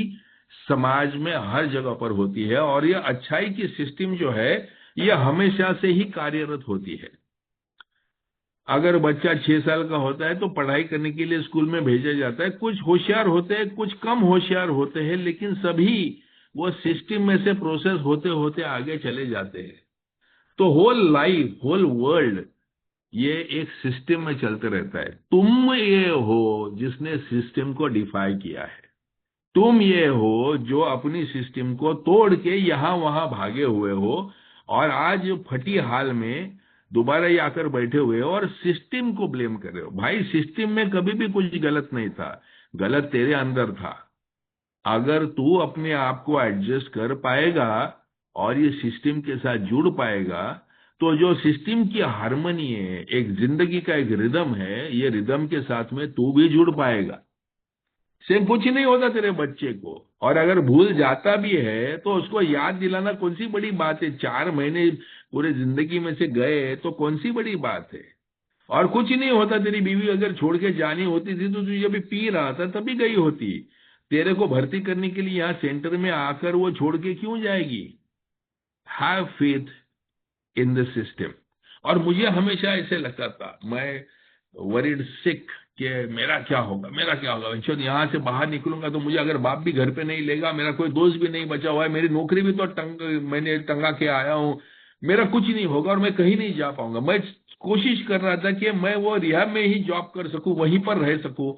समाज में हर जगह पर होती है, और ये अच्छाई की सिस्टम जो है ये हमेशा से ही कार्यरत होती है। अगर बच्चा 6 साल का होता है तो पढ़ाई करने के लिए स्कूल में भेजा जाता है। कुछ होशियार होते हैं, कुछ कम होशियार होते हैं, लेकिन सभी वो सिस्टम में से प्रोसेस होते होते आगे चले जाते हैं। तो होल लाइफ, होल वर्ल्ड ये एक सिस्टम में चलते रहता है। तुम ये हो जिसने सिस्टम को डिफाई किया है। तुम ये हो जो अपनी सिस्टम को तोड़ के यहां वहां भागे हुए हो और आज फटी हाल में दोबारा ये आकर बैठे हुए हो और सिस्टम को ब्लेम कर रहे हो। भाई, सिस्टम में कभी भी कुछ गलत नहीं था, गलत तेरे अंदर था। अगर तू अपने आप को एडजस्ट कर पाएगा और ये सिस्टम के साथ जुड़ पाएगा, तो जो सिस्टम की हार्मनी है, एक जिंदगी का एक रिदम है, ये रिदम के साथ में तू भी जुड़ पाएगा। सेम कुछ नहीं होता तेरे बच्चे को, और अगर भूल जाता भी है तो उसको याद दिलाना कौन सी बड़ी बात है। 4 महीने पूरे जिंदगी में से गए तो कौन सी बड़ी बात है। और कुछ ही नहीं होता, तेरी बीवी अगर छोड़ के जानी होती थी तो तू जब भी पी रहा था तभी गई होती। तेरे को भर्ती करने के लिए यहाँ सेंटर में आकर वो छोड़ के क्यों जाएगी। Have faith in the system. और मुझे हमेशा ऐसे लगता था, मैं वरीड सिक कि मेरा क्या होगा, मेरा क्या होगा। इंश्योर यहाँ से बाहर निकलूंगा तो मुझे अगर बाप भी घर पे नहीं लेगा, मेरा कोई दोस्त भी नहीं बचा हुआ है, मेरी नौकरी भी तो मैंने टंगा के आया हूँ, मेरा कुछ नहीं होगा और मैं कहीं नहीं जा पाऊंगा। मैं कोशिश कर रहा था कि मैं वो रिहाब में ही जॉब कर सकूं, वहीं पर रह सकूं।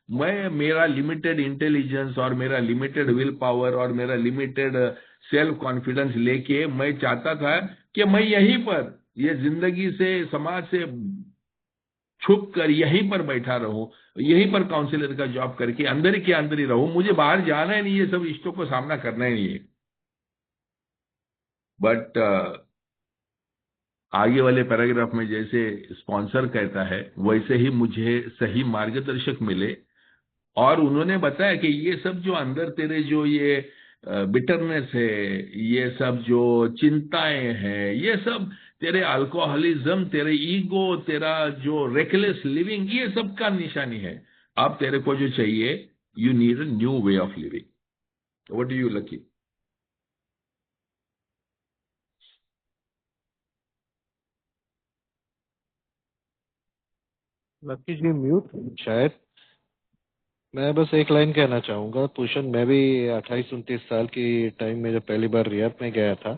मैं, मेरा लिमिटेड इंटेलिजेंस और मेरा लिमिटेड विल पावर और मेरा लिमिटेड सेल्फ कॉन्फिडेंस लेके मैं चाहता था कि मैं यहीं पर, ये जिंदगी से, समाज से छुप कर यहीं पर बैठा रहूं, यहीं पर काउंसलर का जॉब करके अंदर ही के अंदर ही रहूं, मुझे बाहर जाना ही नहीं, ये सब रिश्तों को सामना करना ही नहीं है। बट आगे वाले पैराग्राफ में जैसे स्पॉन्सर कहता है, वैसे ही मुझे सही मार्गदर्शक मिले, और उन्होंने बताया कि ये सब जो अंदर तेरे जो ये बिटरनेस है, ये सब जो चिंताएं हैं, ये सब तेरे अल्कोहलिज्म, तेरे ईगो, तेरा जो रेकलेस लिविंग, ये सब का निशानी है। अब तेरे को जो चाहिए, you need a new way of living. What do you lucky. Lucky ji mute शायद। मैं बस एक लाइन कहना चाहूंगा भूषण, मैं भी 28-29 साल की टाइम में जब पहली बार रियाद में गया था,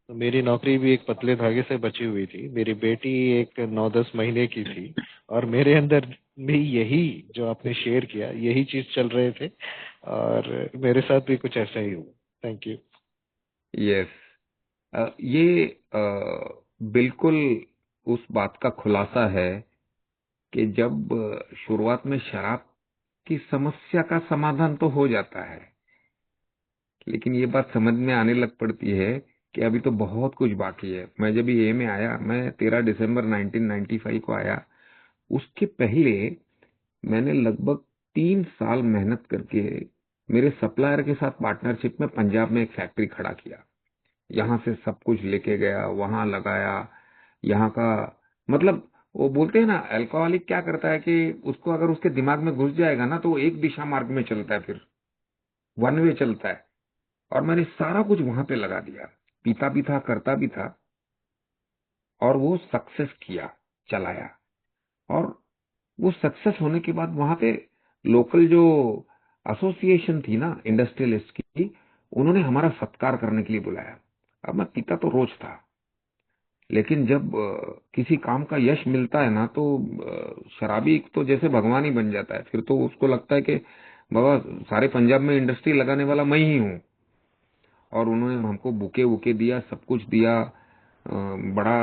तो मेरी नौकरी भी एक पतले धागे से बची हुई थी, मेरी बेटी एक 9-10 महीने की थी, और मेरे अंदर भी यही जो आपने शेयर किया, यही चीज चल रहे थे, और मेरे साथ भी कुछ ऐसा ही हुआ। Thank you. यस, ये बिल्कुल उस बात का खुलासा है कि जब शुरुआत में शराब की समस्या का समाधान तो हो जाता है, लेकिन ये बात समझ में आने लग पड़ती है कि अभी तो बहुत कुछ बाकी है। मैं जब ये में आया, मैं 13 दिसंबर 1995 को आया, उसके पहले मैंने लगभग 3 साल मेहनत करके मेरे सप्लायर के साथ पार्टनरशिप में पंजाब में एक फैक्ट्री खड़ा किया। यहाँ से सब कुछ लेके गया, वहां लगाया। यहाँ का मतलब, वो बोलते हैं ना, अल्कोहलिक क्या करता है कि उसको अगर उसके दिमाग में घुस जाएगा ना, तो वो एक दिशा मार्ग में चलता है, फिर वन वे चलता है। और मैंने सारा कुछ वहां पे लगा दिया, पीता भी था, करता भी था, और वो सक्सेस किया, चलाया। और वो सक्सेस होने के बाद वहां पे लोकल जो एसोसिएशन थी ना इंडस्ट्रियलिस्ट की, उन्होंने हमारा सत्कार करने के लिए बुलाया। अब मैं पीता तो रोज था, लेकिन जब किसी काम का यश मिलता है ना, तो शराबी तो जैसे भगवान ही बन जाता है। फिर तो उसको लगता है कि बाबा, सारे पंजाब में इंडस्ट्री लगाने वाला मैं ही हूँ। और उन्होंने हमको बुके वुके दिया, सब कुछ दिया। बड़ा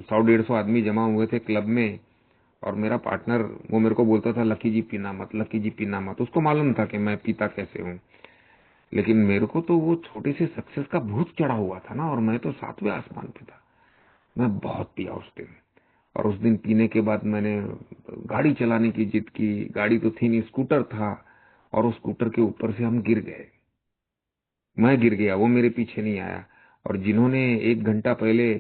100-150 आदमी जमा हुए थे क्लब में। और मेरा पार्टनर, वो मेरे को बोलता था, लकी जी पीना मत, लकी जी पीना मत। उसको मालूम था कि मैं पीता कैसे हूँ, लेकिन मेरे को तो वो छोटे से सक्सेस का भूत चढ़ा हुआ था ना, और मैं तो 7वें आसमान पे था। मैं बहुत पिया उस दिन। और उस दिन पीने के बाद मैंने गाड़ी चलाने की जिद की। गाड़ी तो थी नहीं, स्कूटर था, और उस स्कूटर के ऊपर से हम गिर गए। मैं गिर गया, वो मेरे पीछे नहीं आया। और जिन्होंने 1 घंटा पहले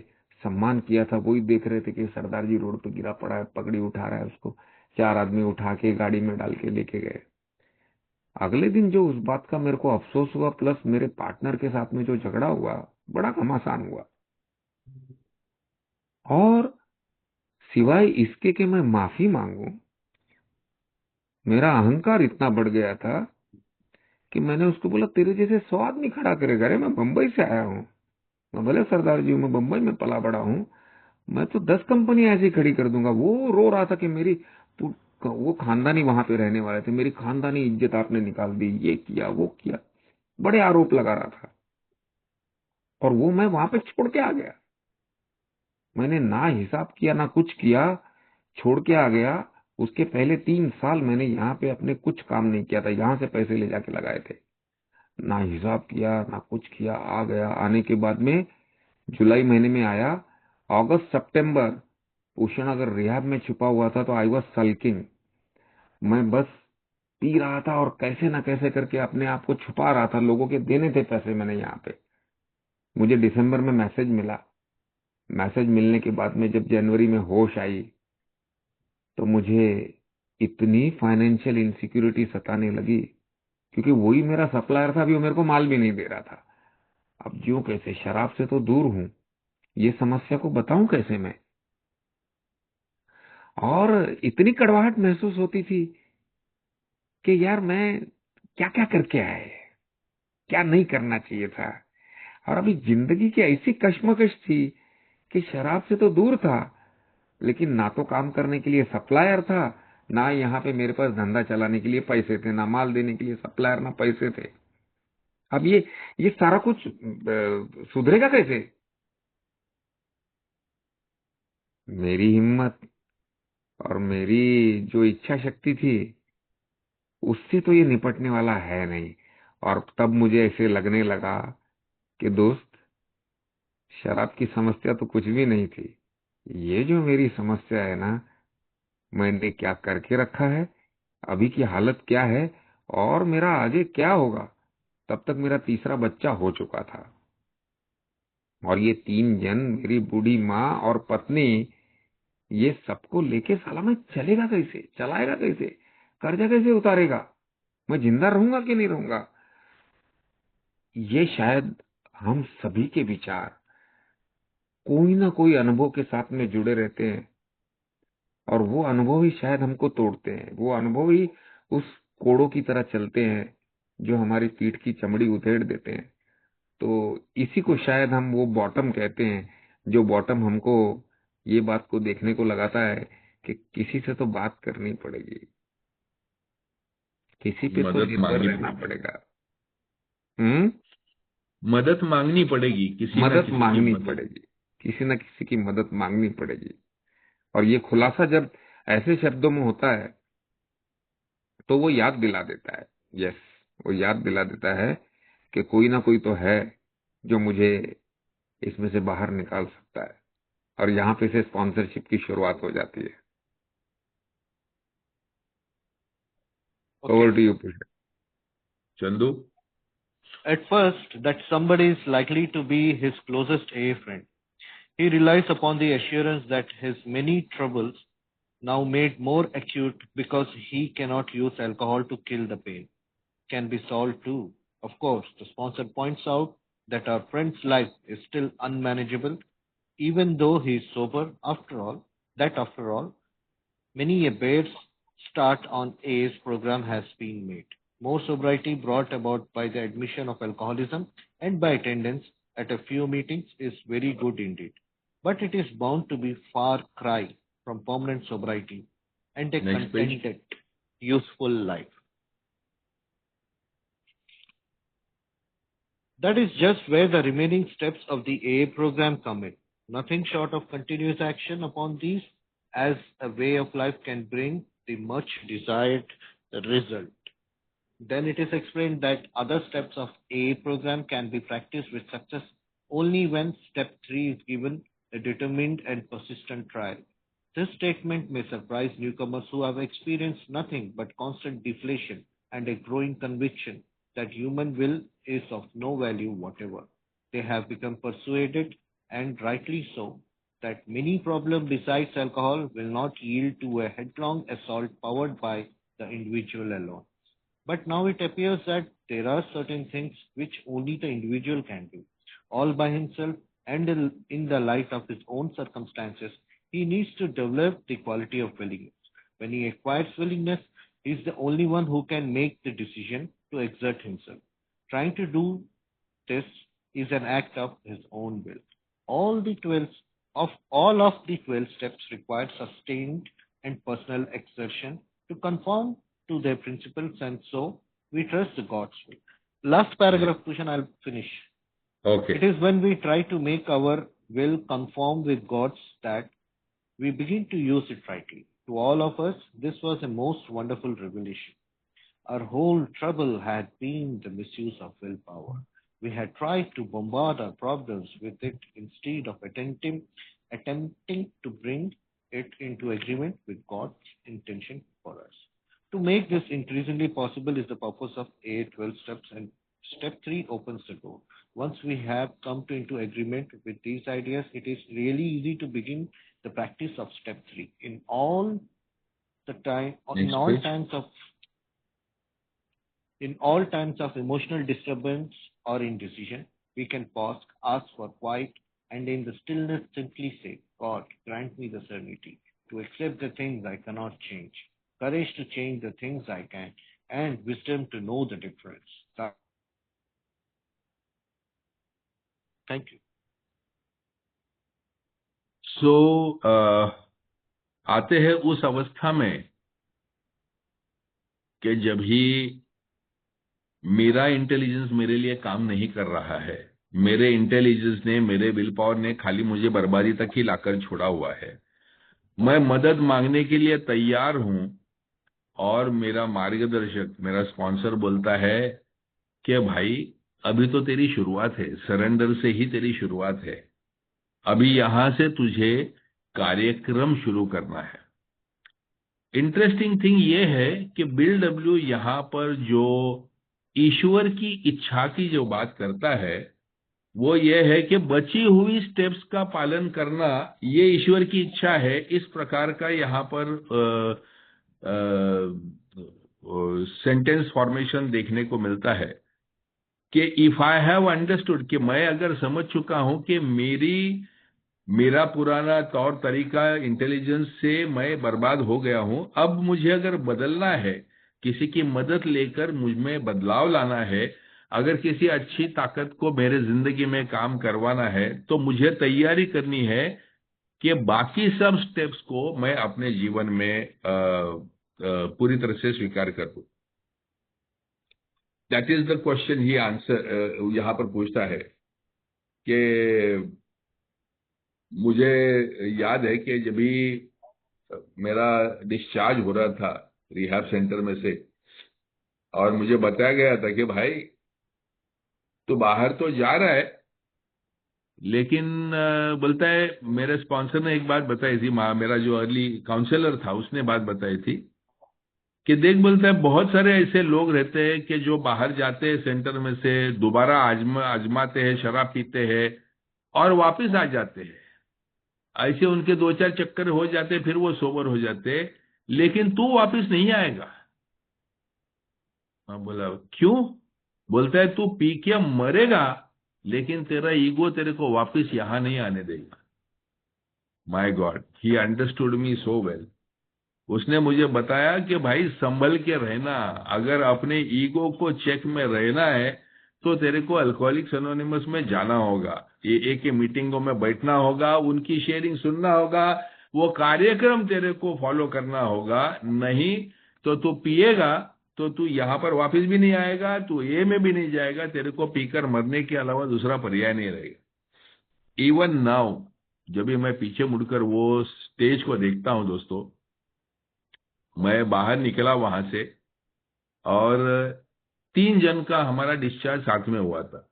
सम्मान किया था, वही देख रहे थे कि सरदार जी रोड पे गिरा पड़ा है, पगड़ी उठा रहा है उसको। 4 आदमी उठा के गाड़ी में डाल के लेके गए। अगले दिन जो उस बात का मेरे को अफसोस हुआ, प्लस मेरे पार्टनर के साथ में जो झगड़ा हुआ, बड़ा घमासान हुआ। और सिवाय इसके कि मैं माफी मांगू, मेरा अहंकार इतना बढ़ गया था कि मैंने उसको बोला, तेरे जैसे 100 आदमी खड़ा करेगा रे, मैं बंबई से आया हूँ। मैं भले सरदार जी हूँ, मैं बंबई में पला बड़ा हूँ, मैं तो 10 कंपनी ऐसी खड़ी कर दूंगा। वो रो रहा था कि मेरी वो खानदानी वहां पे रहने वाले थे, मेरी खानदानी इज्जत आपने निकाल दी, ये किया वो किया, बड़े आरोप लगा रहा था। और वो मैं वहां पे छोड़ के आ गया। मैंने ना हिसाब किया ना कुछ किया, छोड़ के आ गया। उसके पहले 3 साल मैंने यहाँ पे अपने कुछ काम नहीं किया था, यहाँ से पैसे ले जाके लगाए थे। ना हिसाब किया ना कुछ किया, आ गया। आने के बाद में जुलाई महीने में आया, अगस्त सितंबर भूषण अगर रिहाब में छुपा हुआ था तो आई वॉज सल्किंग। मैं बस पी रहा था और कैसे ना कैसे करके अपने आप को छुपा रहा था। लोगों के देने थे पैसे मैंने यहाँ पे। मुझे दिसंबर में मैसेज मिला। मैसेज मिलने के बाद में जब जनवरी में होश आई तो मुझे इतनी फाइनेंशियल इनसिक्योरिटी सताने लगी, क्योंकि वही मेरा सप्लायर था, अभी वो मेरे को माल भी नहीं दे रहा था। अब ज्यों कैसे, शराब से तो दूर हूं, ये समस्या को बताऊं कैसे मैं। और इतनी कड़वाहट महसूस होती थी कि यार मैं क्या क्या करके आए, क्या नहीं करना चाहिए था। और अभी जिंदगी की ऐसी कश्मकश थी कि शराब से तो दूर था, लेकिन ना तो काम करने के लिए सप्लायर था, ना यहाँ पे मेरे पास धंधा चलाने के लिए पैसे थे, ना माल देने के लिए सप्लायर, ना पैसे थे। अब ये सारा कुछ सुधरेगा कैसे। मेरी हिम्मत और मेरी जो इच्छा शक्ति थी, उससे तो ये निपटने वाला है नहीं। और तब मुझे ऐसे लगने लगा कि दोस्त, शराब की समस्या तो कुछ भी नहीं थी। ये जो मेरी समस्या है ना, मैंने क्या करके रखा है, अभी की हालत क्या है, और मेरा आगे क्या होगा। तब तक मेरा तीसरा बच्चा हो चुका था, और ये 3 जन, मेरी बूढ़ी माँ और पत्नी, ये सबको लेके साला मैं चलेगा कैसे, चलाएगा कैसे, कर्जा कैसे उतारेगा, मैं जिंदा रहूंगा कि नहीं रहूंगा। ये शायद हम सभी के विचार कोई ना कोई अनुभव के साथ में जुड़े रहते हैं, और वो अनुभव ही शायद हमको तोड़ते हैं। वो अनुभव ही उस कोड़ों की तरह चलते हैं जो हमारी पीठ की चमड़ी उधेड़ देते हैं। तो इसी को शायद हम वो बॉटम कहते हैं, जो बॉटम हमको ये बात को देखने को लगाता है कि किसी से तो बात करनी पड़ेगी, किसी पे तो मदद निर्भर मांगनी रहना पड़ेगी। पड़ेगा। हम्म। मदद मांगनी पड़ेगी, किसी ना मदद किसी की मांगनी मदद। पड़ेगी, किसी न किसी की मदद मांगनी पड़ेगी। और ये खुलासा जब ऐसे शब्दों में होता है तो वो याद दिला देता है, यस, वो याद दिला देता है कि कोई ना कोई तो है जो मुझे इसमें से बाहर निकाल सकता है। और यहाँ पे से स्पॉन्सरशिप की शुरुआत हो जाती है। Over Okay. To you Pushkar. Chandu. At first, that somebody is likely to be his closest AA friend. He relies upon the assurance that his many troubles, now made more acute because he cannot use alcohol to kill the pain, can be solved too. Of course, the sponsor points out that our friend's life is still unmanageable, even though he is sober. After all, many a bad start on A's program has been made. More sobriety brought about by the admission of alcoholism and by attendance at a few meetings is very good indeed. But it is bound to be far cry from permanent sobriety and a next page. contented, useful life. That is just where the remaining steps of the AA program come in. Nothing short of continuous action upon these as a way of life can bring the much desired result. Then it is explained that other steps of AA program can be practiced with success only when step 3 is given a determined and persistent trial. This statement may surprise newcomers who have experienced nothing but constant deflation and a growing conviction that human will is of no value whatever. They have become persuaded, and rightly so, that many problems besides alcohol will not yield to a headlong assault powered by the individual alone. But now it appears that there are certain things which only the individual can do, all by himself and in the light of his own circumstances. He needs to develop the quality of willingness. When he acquires willingness, he is the only one who can make the decision to exert himself. Trying to do this is an act of his own will. All of the 12 steps require sustained and personal exertion to conform to their principles, and so we trust the God's will. Last paragraph, Kushan, I'll finish. Okay. It is when we try to make our will conform with God's that we begin to use it rightly. To all of us, this was a most wonderful revelation. Our whole trouble had been the misuse of willpower. We had tried to bombard our problems with it instead of attempting to bring it into agreement with God's intention for us. To make this increasingly possible is the purpose of 12 steps, and step 3 opens the door. Once we have come into agreement with these ideas, it is really easy to begin the practice of step 3. In all Next page. times of emotional disturbance or indecision, we can pause, ask for quiet, and in the stillness simply say, God, grant me the serenity to accept the things I cannot change, courage to change the things I can, and wisdom to know the difference. Thank you. So, आते हैं उस अवस्था में कि जब ही मेरा intelligence मेरे लिए काम नहीं कर रहा है, मेरे इंटेलिजेंस ने, मेरे विल पावर ने खाली मुझे बर्बादी तक ही लाकर छोड़ा हुआ है। मैं मदद मांगने के लिए तैयार हूं और मेरा मार्गदर्शक, मेरा स्पॉन्सर बोलता है कि भाई अभी तो तेरी शुरुआत है, सरेंडर से ही तेरी शुरुआत है, अभी यहां से तुझे कार्यक्रम शुरू करना है। इंटरेस्टिंग थिंग ये है कि बिल डब्ल्यू यहां पर जो ईश्वर की इच्छा की जो बात करता है वो ये है कि बची हुई स्टेप्स का पालन करना, ये ईश्वर की इच्छा है। इस प्रकार का यहाँ पर सेंटेंस फॉर्मेशन देखने को मिलता है कि इफ आई हैव अंडरस्टूड, कि मैं अगर समझ चुका हूं कि मेरा पुराना तौर तरीका इंटेलिजेंस से मैं बर्बाद हो गया हूं, अब मुझे अगर बदलना है, किसी की मदद लेकर मुझ में बदलाव लाना है, अगर किसी अच्छी ताकत को मेरे जिंदगी में काम करवाना है, तो मुझे तैयारी करनी है कि बाकी सब स्टेप्स को मैं अपने जीवन में पूरी तरह से स्वीकार करूं। That is the question he answer यहां पर पूछता है कि मुझे याद है कि जब भी मेरा डिस्चार्ज हो रहा था रिहैब सेंटर में से, और मुझे बताया गया था कि भाई तो बाहर तो जा रहा है, लेकिन बोलता है, मेरे स्पॉन्सर ने एक बात बताई थी, मेरा जो अर्ली काउंसलर था उसने बात बताई थी कि देख, बोलता है बहुत सारे ऐसे लोग रहते हैं कि जो बाहर जाते हैं सेंटर में से, दोबारा आजमाते हैं, शराब पीते हैं और वापस आ जाते हैं। ऐसे उनके 2-4 चक्कर हो जाते, फिर वो सोबर हो जाते, लेकिन तू वापस नहीं आएगा। मैं बोला क्यों? बोलता है तू पी के मरेगा, लेकिन तेरा ईगो तेरे को वापस यहां नहीं आने देगा। My God, he understood me so well. उसने मुझे बताया कि भाई संभल के रहना, अगर अपने ईगो को चेक में रहना है तो तेरे को अल्कोहलिक्स एनोनिमस में जाना होगा, AA के मीटिंगों में बैठना होगा, उनकी शेयरिंग सुनना होगा, वो कार्यक्रम तेरे को फॉलो करना होगा। नहीं तो तू पिएगा तो तू यहाँ पर वापस भी नहीं आएगा, तू ए में भी नहीं जाएगा, तेरे को पीकर मरने के अलावा दूसरा पर्याय नहीं रहेगा। इवन नाउ जब भी मैं पीछे मुड़कर वो स्टेज को देखता हूं दोस्तों, मैं बाहर निकला वहां से और 3 जन का हमारा डिस्चार्ज साथ में हुआ था।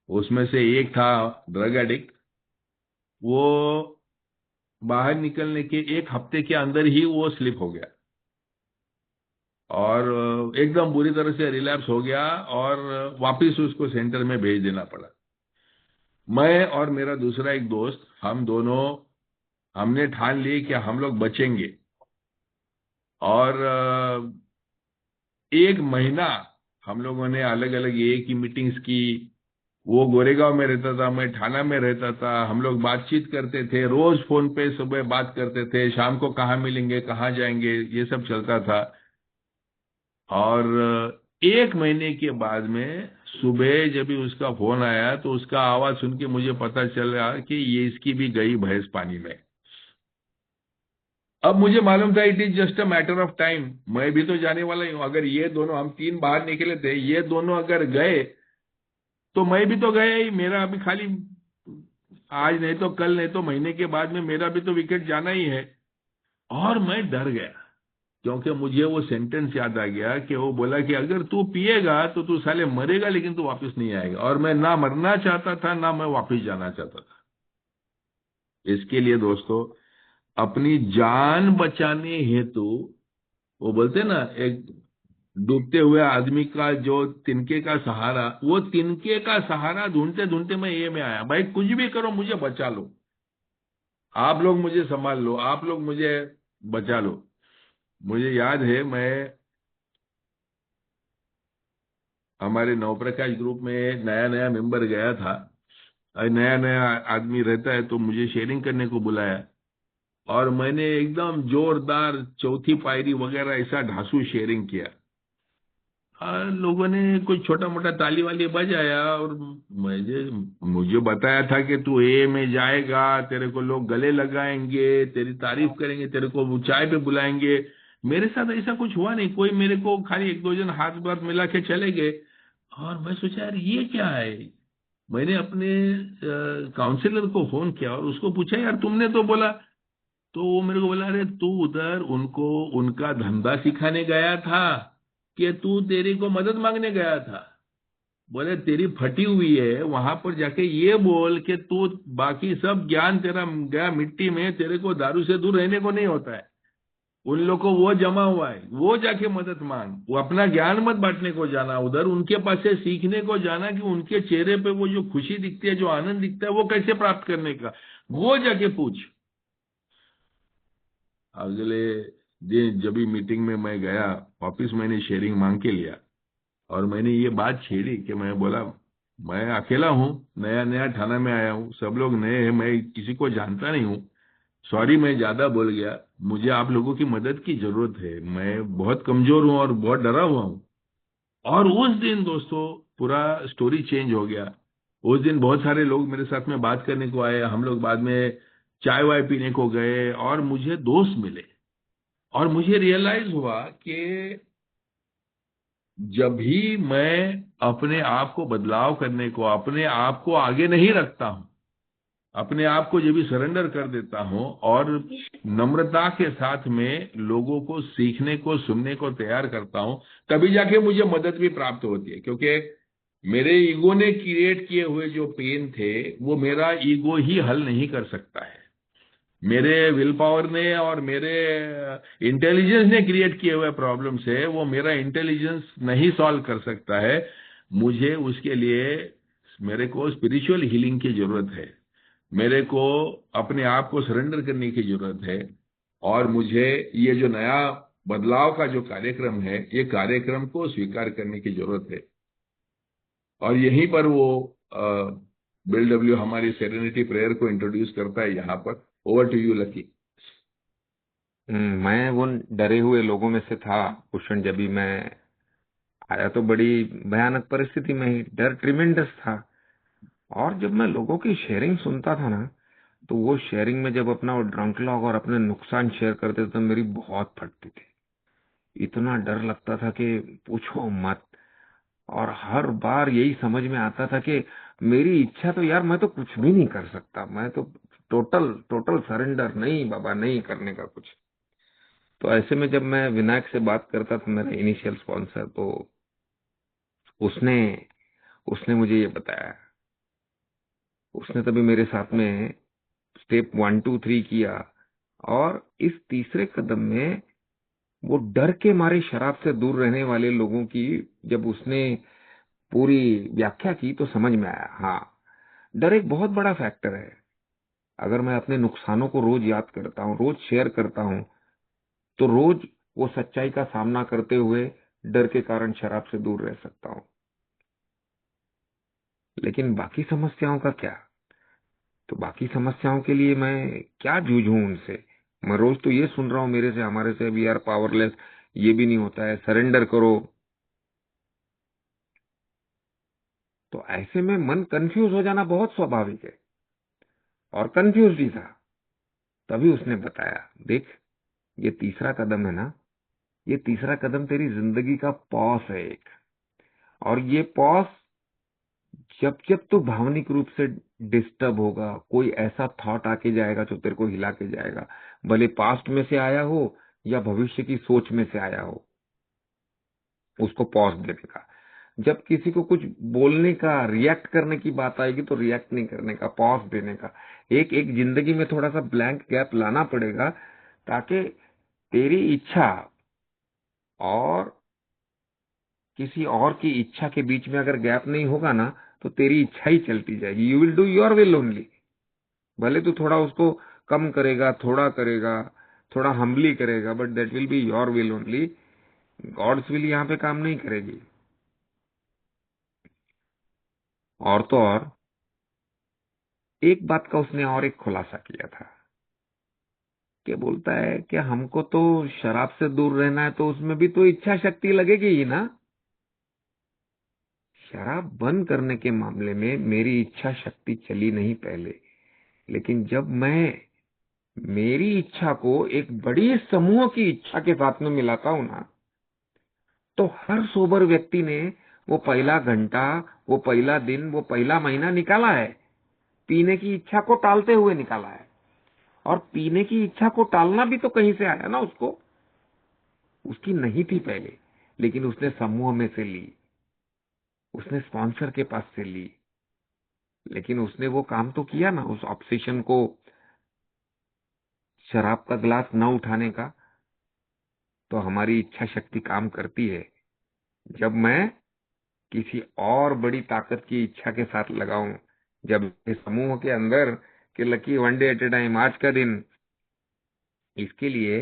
उसमें से एक था ड्रग एडिक्ट, वो बाहर निकलने के 1 हफ्ते के अंदर ही वो स्लिप हो गया और एकदम बुरी तरह से रिलैप्स हो गया और वापस उसको सेंटर में भेज देना पड़ा। मैं और मेरा दूसरा एक दोस्त, हम दोनों हमने ठान ली कि हम लोग बचेंगे और 1 महीना हम लोगों ने अलग अलग AA की मीटिंग्स की। वो गोरेगांव में रहता था, मैं ठाणा में रहता था, हम लोग बातचीत करते थे, रोज फोन पे सुबह बात करते थे, शाम को कहाँ मिलेंगे, कहाँ जाएंगे, ये सब चलता था। और 1 महीने के बाद में सुबह जब भी उसका फोन आया तो उसका आवाज सुन के मुझे पता चला कि ये इसकी भी गई भैंस पानी में। अब मुझे मालूम था it is just a matter of time, मैं भी तो जाने वाला ही हूं। अगर ये दोनों, हम 3 बाहर निकले थे, ये दोनों अगर गए तो मैं भी तो गया ही। मेरा अभी खाली आज नहीं तो कल, नहीं तो महीने के बाद में मेरा भी तो विकेट जाना ही है। और मैं डर गया। क्योंकि मुझे वो सेंटेंस याद आ गया कि वो बोला कि अगर तू पिएगा तो तू साले मरेगा, लेकिन तू वापस नहीं आएगा। और मैं ना मरना चाहता था, ना मैं वापस जाना चाहता था। इसके लिए दोस्तों, अपनी जान बचाने हेतु, वो बोलते हैं ना, एक डूबते हुए आदमी का जो तिनके का सहारा, वो तिनके का सहारा ढूंढते ढूंढते मैं ये में आया। भाई कुछ भी करो, मुझे बचा लो, आप लोग मुझे संभाल लो, आप लोग मुझे बचा लो। मुझे याद है, मैं हमारे नवप्रकाश ग्रुप में नया नया मेंबर गया था, और नया नया आदमी रहता है तो मुझे शेयरिंग करने को बुलाया, और मैंने एकदम जोरदार चौथी पायरी वगैरह ऐसा ढांसू शेयरिंग किया। लोगों ने कुछ छोटा मोटा ताली वाली बजाया, और मुझे मुझे बताया था कि तू ए में जाएगा, तेरे को लोग गले लगाएंगे, तेरी तारीफ करेंगे, तेरे को चाय पे बुलाएंगे। मेरे साथ ऐसा कुछ हुआ नहीं, कोई मेरे को खाली एक दो जन हाथ बात मिला के चले गए। और मैं सोचा यार ये क्या है। मैंने अपने काउंसलर को फोन किया और उसको पूछा, यार तुमने तो बोला। तो वो मेरे को बोला, अरे तू उधर उनको उनका धंधा सिखाने गया था कि तू तेरे को मदद मांगने गया था। बोले तेरी फटी हुई है, वहां पर जाके ये बोल कि तू बाकी सब ज्ञान तेरा गया मिट्टी में, तेरे को दारू से दूर रहने को नहीं होता है। उन लोग को वो जमा हुआ है, वो जाके मदद मांग। वो अपना ज्ञान मत बांटने को जाना, उधर उनके पास से सीखने को जाना कि उनके चेहरे पे वो जो खुशी दिखती है, जो आनंद दिखता है, वो कैसे प्राप्त करने का, वो जाके पूछ। अगले दिन जब भी मीटिंग में मैं गया, वापिस मैंने शेयरिंग मांग के लिया, और मैंने ये बात छेड़ी कि मैं बोला, मैं अकेला हूँ, नया नया थाना में आया हूँ, सब लोग नए हैं, मैं किसी को जानता नहीं हूँ। सॉरी, मैं ज्यादा बोल गया, मुझे आप लोगों की मदद की जरूरत है, मैं बहुत कमजोर हूँ और बहुत डरा हुआ हूँ। और उस दिन दोस्तों पूरा स्टोरी चेंज हो गया। उस दिन बहुत सारे लोग मेरे साथ में बात करने को आए, हम लोग बाद में चाय वाय पीने को गए, और मुझे दोस्त मिले। और मुझे रियलाइज हुआ कि जब भी मैं अपने आप को बदलाव करने को, अपने आप को आगे नहीं रखता हूं, अपने आप को जब भी सरेंडर कर देता हूं और नम्रता के साथ में लोगों को सीखने को, सुनने को तैयार करता हूं, तभी जाके मुझे मदद भी प्राप्त होती है। क्योंकि मेरे ईगो ने क्रिएट किए हुए जो पेन थे, वो मेरा ईगो ही हल नहीं कर सकता है। मेरे विल पावर ने और मेरे इंटेलिजेंस ने क्रिएट किए हुए प्रॉब्लम से वो मेरा इंटेलिजेंस नहीं सॉल्व कर सकता है। मुझे उसके लिए, मेरे को स्पिरिचुअल हीलिंग की जरूरत है, मेरे को अपने आप को सरेंडर करने की जरूरत है। और मुझे ये जो नया बदलाव का जो कार्यक्रम है, ये कार्यक्रम को स्वीकार करने की जरूरत है। और यहीं पर वो बिल डब्ल्यू हमारी सेरेनिटी प्रेयर को इंट्रोड्यूस करता है यहाँ पर। Over to you Lucky. मैं वो डरे हुए लोगों में से था भूषण। जब भी मैं आया तो बड़ी भयानक परिस्थिति में ही, डर ट्रिमेंडस था। और जब मैं लोगों की शेयरिंग सुनता था ना, तो वो शेयरिंग में जब अपना वो ड्रंक लॉग और अपने नुकसान शेयर करते थे तो मेरी बहुत फटती थी। इतना डर लगता था कि पूछो मत। और हर बार यही समझ में आता था कि मेरी इच्छा तो यार, मैं तो कुछ भी नहीं कर सकता, मैं तो टोटल टोटल सरेंडर, नहीं बाबा, नहीं करने का कुछ। तो ऐसे में जब मैं विनायक से बात करता था, मेरा इनिशियल स्पॉन्सर, तो उसने उसने मुझे ये बताया। उसने तभी मेरे साथ में स्टेप 1 2 3 किया। और इस तीसरे कदम में वो डर के मारे शराब से दूर रहने वाले लोगों की जब उसने पूरी व्याख्या की, तो समझ में आया, हाँ, डर एक बहुत बड़ा फैक्टर है। अगर मैं अपने नुकसानों को रोज याद करता हूँ, रोज शेयर करता हूँ, तो रोज वो सच्चाई का सामना करते हुए डर के कारण शराब से दूर रह सकता हूँ। लेकिन बाकी समस्याओं का क्या? तो बाकी समस्याओं के लिए मैं क्या जूझूं उनसे? मैं रोज तो ये सुन रहा हूँ मेरे से, हमारे से भी, यार पावरलेस, ये भी नहीं होता है, सरेंडर करो। तो ऐसे में मन कंफ्यूज हो जाना बहुत स्वाभाविक है, और कंफ्यूज ही था। तभी उसने बताया, देख, ये तीसरा कदम है ना, ये तीसरा कदम तेरी जिंदगी का पॉस है एक। और ये पॉस, जब जब तू भावनिक रूप से डिस्टर्ब होगा, कोई ऐसा थॉट आके जाएगा जो तेरे को हिला के जाएगा, भले पास्ट में से आया हो या भविष्य की सोच में से आया हो, उसको पॉज देने का। जब किसी को कुछ बोलने का, रिएक्ट करने की बात आएगी तो रिएक्ट नहीं करने का, पॉज देने का। एक एक जिंदगी में थोड़ा सा ब्लैंक गैप लाना पड़ेगा, ताकि तेरी इच्छा और किसी और की इच्छा के बीच में अगर गैप नहीं होगा ना, तो तेरी इच्छा ही चलती जाएगी। You will do your will only. भले तू थोड़ा उसको कम करेगा, थोड़ा करेगा, थोड़ा हम्बली करेगा, but that will be your will only. God's will यहाँ पे काम नहीं करेगी। और तो और एक बात का उसने और एक खुलासा किया था, कि बोलता है कि हमको तो शराब से दूर रहना है, तो उसमें भी तो इच्छा शक्ति लगेगी ही ना। शराब बंद करने के मामले में मेरी इच्छा शक्ति चली नहीं पहले, लेकिन जब मैं मेरी इच्छा को एक बड़ी समूह की इच्छा के साथ में मिलाता हूं ना, तो हर सोबर व्यक्ति ने वो पहला घंटा, वो पहला दिन, वो पहला महीना निकाला है, पीने की इच्छा को टालते हुए निकाला है। और पीने की इच्छा को टालना भी तो कहीं से आया ना उसको। उसकी नहीं थी पहले, लेकिन उसने समूह में से ली, उसने स्पॉन्सर के पास से ली, लेकिन उसने वो काम तो किया ना, उस ऑब्सेशन को, शराब का ग्लास न उठाने का। तो हमारी इच्छा शक्ति काम करती है जब मैं किसी और बड़ी ताकत की इच्छा के साथ लगाऊं। जब इस समूह के अंदर कि lucky one day at A time, आज का दिन, इसके लिए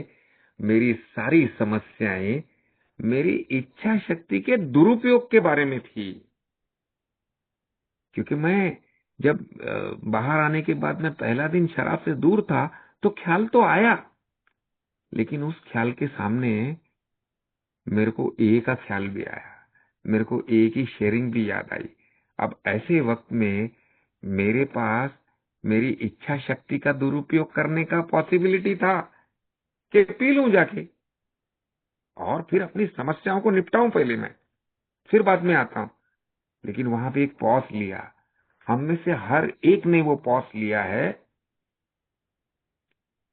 मेरी सारी समस्याएं मेरी इच्छा शक्ति के दुरुपयोग के बारे में थी। क्योंकि मैं जब बाहर आने के बाद मैं पहला दिन शराब से दूर था, तो ख्याल तो आया, लेकिन उस ख्याल के सामने मेरे को ए का ख्याल भी आया, मेरे को ए की शेयरिंग भी याद आई। अब ऐसे वक्त में मेरे पास मेरी इच्छा शक्ति का दुरुपयोग करने का पॉसिबिलिटी था कि पी लूं जाके और फिर अपनी समस्याओं को निपटाऊं पहले मैं, फिर बाद में आता हूं। लेकिन वहां पे एक पॉज लिया, हम में से हर एक ने वो पॉज लिया है,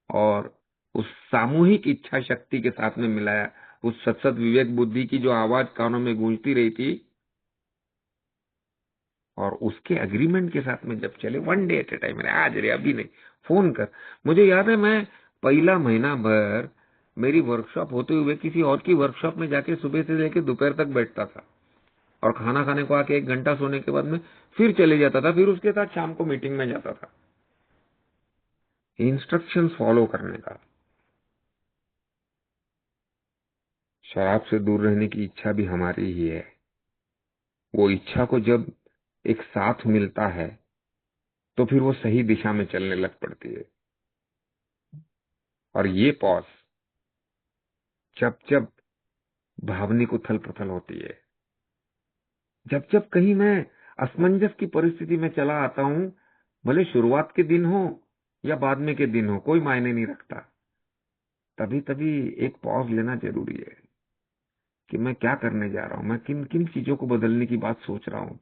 और उस सामूहिक इच्छा शक्ति के साथ में मिलाया। उस सत्सद विवेक बुद्धि की जो आवाज कानों में गूंजती रही थी, और उसके एग्रीमेंट के साथ में जब चले, one day at A time, आज रे अभी नहीं, फोन कर। मुझे याद है, मैं पहला महीना भर मेरी वर्कशॉप होते हुए किसी और की वर्कशॉप में जाके सुबह से लेकर दोपहर तक बैठता था, और खाना खाने को आके 1 घंटा सोने के बाद में फिर चले जाता था, फिर उसके साथ शाम को मीटिंग में जाता था, इंस्ट्रक्शंस फॉलो करने का। शराब से दूर रहने की इच्छा भी हमारी ही है। वो इच्छा को जब एक साथ मिलता है, तो फिर वो सही दिशा में चलने लग पड़ती है। और ये पॉज जब जब भावनिक उथल पुथल होती है, जब जब कहीं मैं असमंजस की परिस्थिति में चला आता हूं, भले शुरुआत के दिन हो या बाद में के दिन हो, कोई मायने नहीं रखता, तभी तभी एक पॉज लेना जरूरी है कि मैं क्या करने जा रहा हूं, मैं किन किन चीजों को बदलने की बात सोच रहा हूं।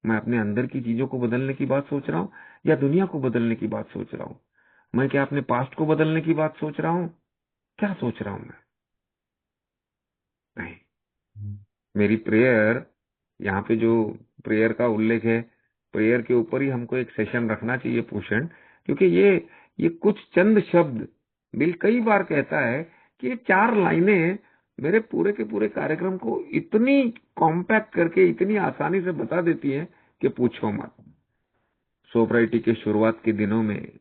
मैं अपने अंदर की चीजों को बदलने की बात सोच रहा हूं, या दुनिया को बदलने की बात सोच रहा हूं। मैं क्या अपने पास्ट को बदलने की बात सोच रहा हूं, क्या सोच रहा हूं मैं? नहीं। मेरी प्रेयर, यहाँ पे जो प्रेयर का उल्लेख है, प्रेयर के ऊपर ही हमको एक सेशन रखना चाहिए भूषण। क्योंकि ये कुछ चंद शब्द बिल कई बार कहता है कि ये 4 लाइनें मेरे पूरे के पूरे कार्यक्रम को इतनी कॉम्पैक्ट करके इतनी आसानी से बता देती है कि पूछो मत। सोब्राइटी के शुरुआत के दिनों में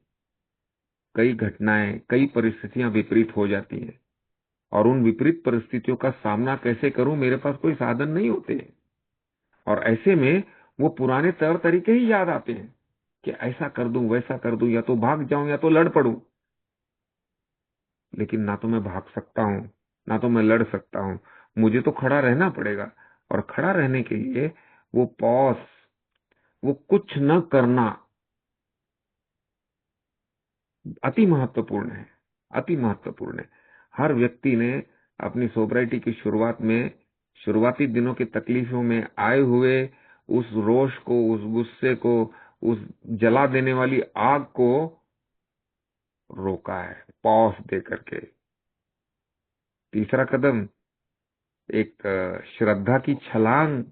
कई घटनाएं, कई परिस्थितियां विपरीत हो जाती हैं, और उन विपरीत परिस्थितियों का सामना कैसे करूं, मेरे पास कोई साधन नहीं होते। और ऐसे में वो पुराने तौर तरीके ही याद आते हैं कि ऐसा कर दूं, वैसा कर दूं, या तो भाग जाऊं या तो लड़ पड़ूं। लेकिन ना तो मैं भाग सकता हूं, ना तो मैं लड़ सकता हूं, मुझे तो खड़ा रहना पड़ेगा। और खड़ा रहने के लिए वो पॉज, वो कुछ न करना अति महत्वपूर्ण है, अति महत्वपूर्ण है। हर व्यक्ति ने अपनी सोब्राइटी की शुरुआत में, शुरुआती दिनों की तकलीफों में आए हुए उस रोष को, उस गुस्से को, उस जला देने वाली आग को रोका है, पॉज दे करके। तीसरा कदम एक श्रद्धा की छलांग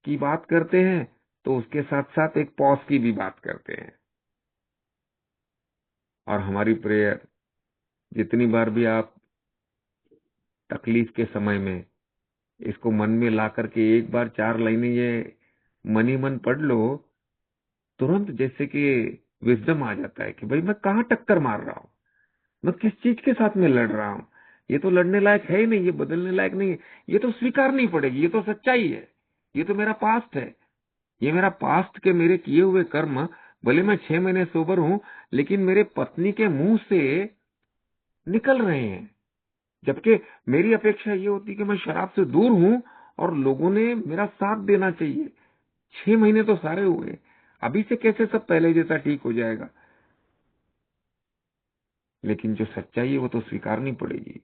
की बात करते हैं, तो उसके साथ साथ एक पॉज की भी बात करते हैं। और हमारी प्रेयर, जितनी बार भी आप तकलीफ के समय में इसको मन में ला करके एक बार 4 लाइनें ये मन ही मन पढ़ लो, तुरंत जैसे कि विजडम आ जाता है कि भाई मैं कहाँ टक्कर मार रहा हूँ, मैं किस चीज के साथ में लड़ रहा हूँ। ये तो लड़ने लायक है ही नहीं, ये बदलने लायक नहीं है, ये तो स्वीकारनी पड़ेगी, ये तो सच्चाई है, ये तो मेरा पास्ट है, ये मेरा पास्ट के मेरे किए हुए कर्म। भले मैं 6 महीने सोबर हूं, लेकिन मेरे पत्नी के मुंह से निकल रहे हैं, जबकि मेरी अपेक्षा ये होती कि मैं शराब से दूर हूं और लोगों ने मेरा साथ देना चाहिए। 6 महीने तो सारे हुए, अभी से कैसे सब पहले जैसा ठीक हो जाएगा। लेकिन जो सच्चाई है वो तो स्वीकारनी पड़ेगी।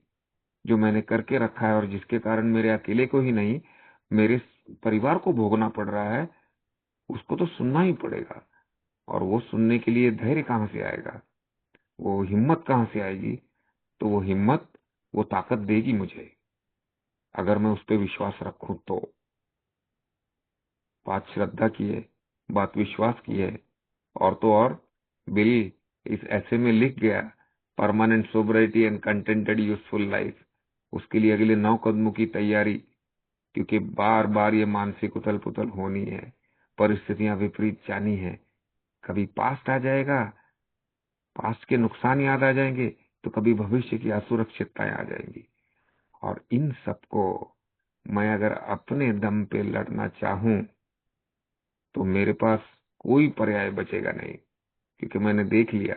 जो मैंने करके रखा है और जिसके कारण मेरे अकेले को ही नहीं, मेरे परिवार को भोगना पड़ रहा है, उसको तो सुनना ही पड़ेगा। और वो सुनने के लिए धैर्य कहाँ से आएगा, वो हिम्मत कहाँ से आएगी? तो वो हिम्मत, वो ताकत देगी मुझे, अगर मैं उस पर विश्वास रखूं तो। बात श्रद्धा की है, बात विश्वास की है। और तो और बिल इस ऐसे में लिख गया, permanent sobriety and contented useful life. उसके लिए अगले 9 कदमों की तैयारी, क्योंकि बार बार ये मानसिक उथल पुथल होनी है, परिस्थितियां विपरीत जानी है। कभी पास्ट आ जाएगा, पास्ट के नुकसान याद आ जाएंगे, तो कभी भविष्य की असुरक्षितताएं आ जाएंगी। और इन सबको मैं अगर अपने दम पे लड़ना चाहूं, तो मेरे पास कोई पर्याय बचेगा नहीं। क्योंकि मैंने देख लिया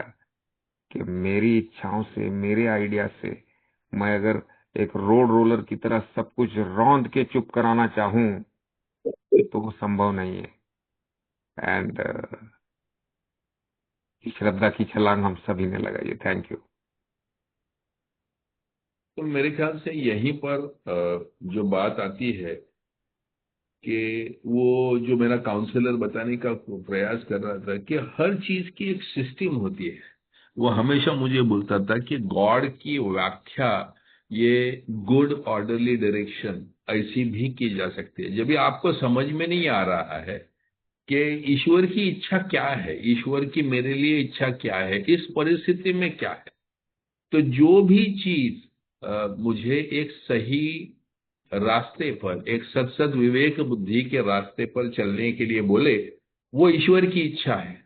कि मेरी इच्छाओं से, मेरे आइडिया से मैं अगर एक रोड रोलर की तरह सब कुछ रौंद के चुप कराना चाहूं, तो वो संभव नहीं है। एंड श्रद्धा की छलांग हम सभी ने लगाई है। Thank you. तो मेरे ख्याल से यहीं पर जो बात आती है कि वो जो मेरा काउंसलर बताने का प्रयास कर रहा था कि हर चीज की एक सिस्टम होती है। वो हमेशा मुझे बोलता था कि गॉड की व्याख्या, ये गुड ऑर्डरली डायरेक्शन ऐसी भी की जा सकती है। जब भी आपको समझ में नहीं आ रहा है कि ईश्वर की इच्छा क्या है, ईश्वर की मेरे लिए इच्छा क्या है, इस परिस्थिति में क्या है, तो जो भी चीज मुझे एक सही रास्ते पर, एक सत्सद विवेक बुद्धि के रास्ते पर चलने के लिए बोले, वो ईश्वर की इच्छा है।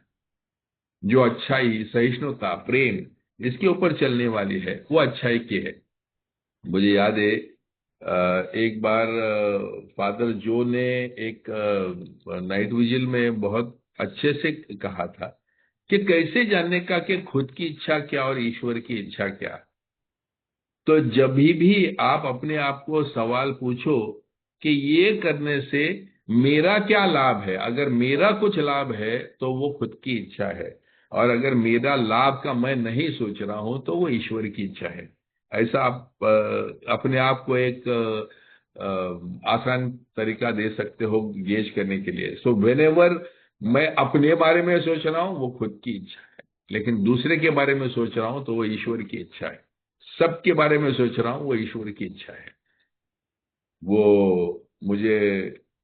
जो अच्छाई, सहिष्णुता, प्रेम इसके ऊपर चलने वाली है, वो अच्छाई की है। मुझे याद है एक बार फादर जो ने एक नाइट विजिल में बहुत अच्छे से कहा था कि कैसे जानने का कि खुद की इच्छा क्या और ईश्वर की इच्छा क्या। तो जब भी आप अपने आप को सवाल पूछो कि ये करने से मेरा क्या लाभ है, अगर मेरा कुछ लाभ है तो वो खुद की इच्छा है, और अगर मेरा लाभ का मैं नहीं सोच रहा हूं तो वो ईश्वर की इच्छा है। ऐसा आप अपने आप को एक आसान तरीका दे सकते हो गेज करने के लिए। सो वेन एवर मैं अपने बारे में सोच रहा हूं वो खुद की इच्छा है, लेकिन दूसरे के बारे में सोच रहा हूं तो वो ईश्वर की इच्छा है। सबके बारे में सोच रहा हूं वो ईश्वर की इच्छा है। वो मुझे,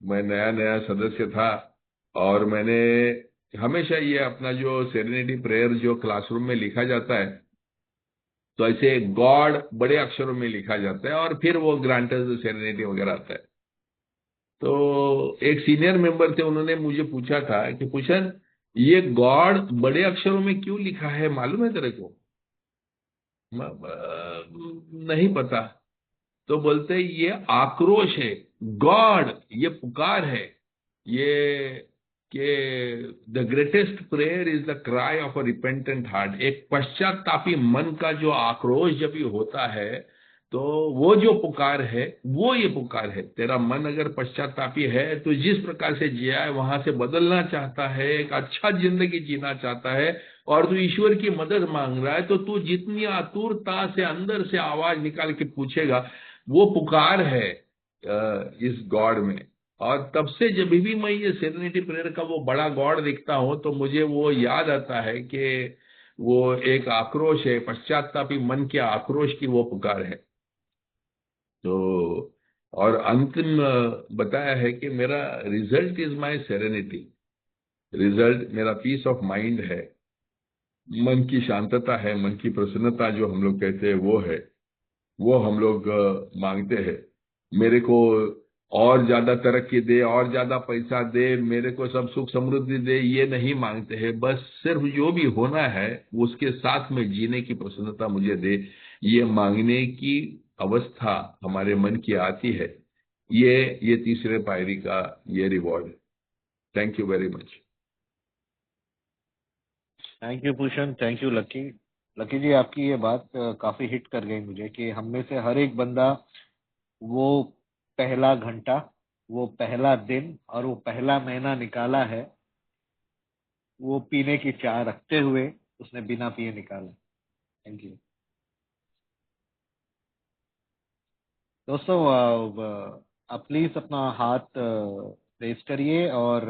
मैं नया नया सदस्य था और मैंने हमेशा ये अपना जो सेरेनिटी प्रेयर जो क्लासरूम में लिखा जाता है, तो ऐसे गॉड बड़े अक्षरों में लिखा जाता है और फिर वो ग्रांटर्स सेरेनिटी वगैरह आता है। तो एक सीनियर मेंबर थे, उन्होंने मुझे पूछा था कि पूछन, ये गॉड बड़े अक्षरों में क्यों लिखा है, मालूम है तेरे को? नहीं पता। तो बोलते हैं, ये आक्रोश है, गॉड ये पुकार है, ये कि the greatest prayer is the cry of a repentant heart. एक पश्चातापी मन का जो आक्रोश जब ये होता है, तो वो जो पुकार है वो ये पुकार है। तेरा मन अगर पश्चातापी है तो जिस प्रकार से जिया है वहां से बदलना चाहता है, एक अच्छा जिंदगी जीना चाहता है, और तू ईश्वर की मदद मांग रहा है, तो तू जितनी आतुरता से अंदर से आवाज निकाल के पूछेगा, वो पुकार है इस गॉड में। और तब से जब भी मैं ये सेरेनिटी प्रेयर का वो बड़ा गॉड दिखता हूं, तो मुझे वो याद आता है कि वो एक आक्रोश है, पश्चातापी मन के आक्रोश की वो पुकार है। तो और अंतिम बताया है कि मेरा result is my serenity, result मेरा पीस ऑफ माइंड है, मन की शांतता है, मन की प्रसन्नता जो हम लोग कहते हैं वो है, वो हम लोग मांगते हैं। मेरे को और ज्यादा तरक्की दे, और ज्यादा पैसा दे, मेरे को सब सुख समृद्धि दे, ये नहीं मांगते हैं। बस सिर्फ जो भी होना है उसके साथ में जीने की प्रसन्नता मुझे दे, ये मांगने की अवस्था हमारे मन की आती है। ये तीसरे पायरी का ये रिवॉर्ड है। Thank you very much. Thank you Bhushan, thank you lucky. Lucky ji, आपकी ये बात काफी हिट कर गई मुझे कि हम में से हर एक बंदा वो पहला घंटा, वो पहला दिन और वो पहला महीना निकाला है, वो पीने की चाह रखते हुए उसने बिना पिए निकाला। थैंक यू दोस्तों। आप प्लीज अपना हाथ रेज करिए और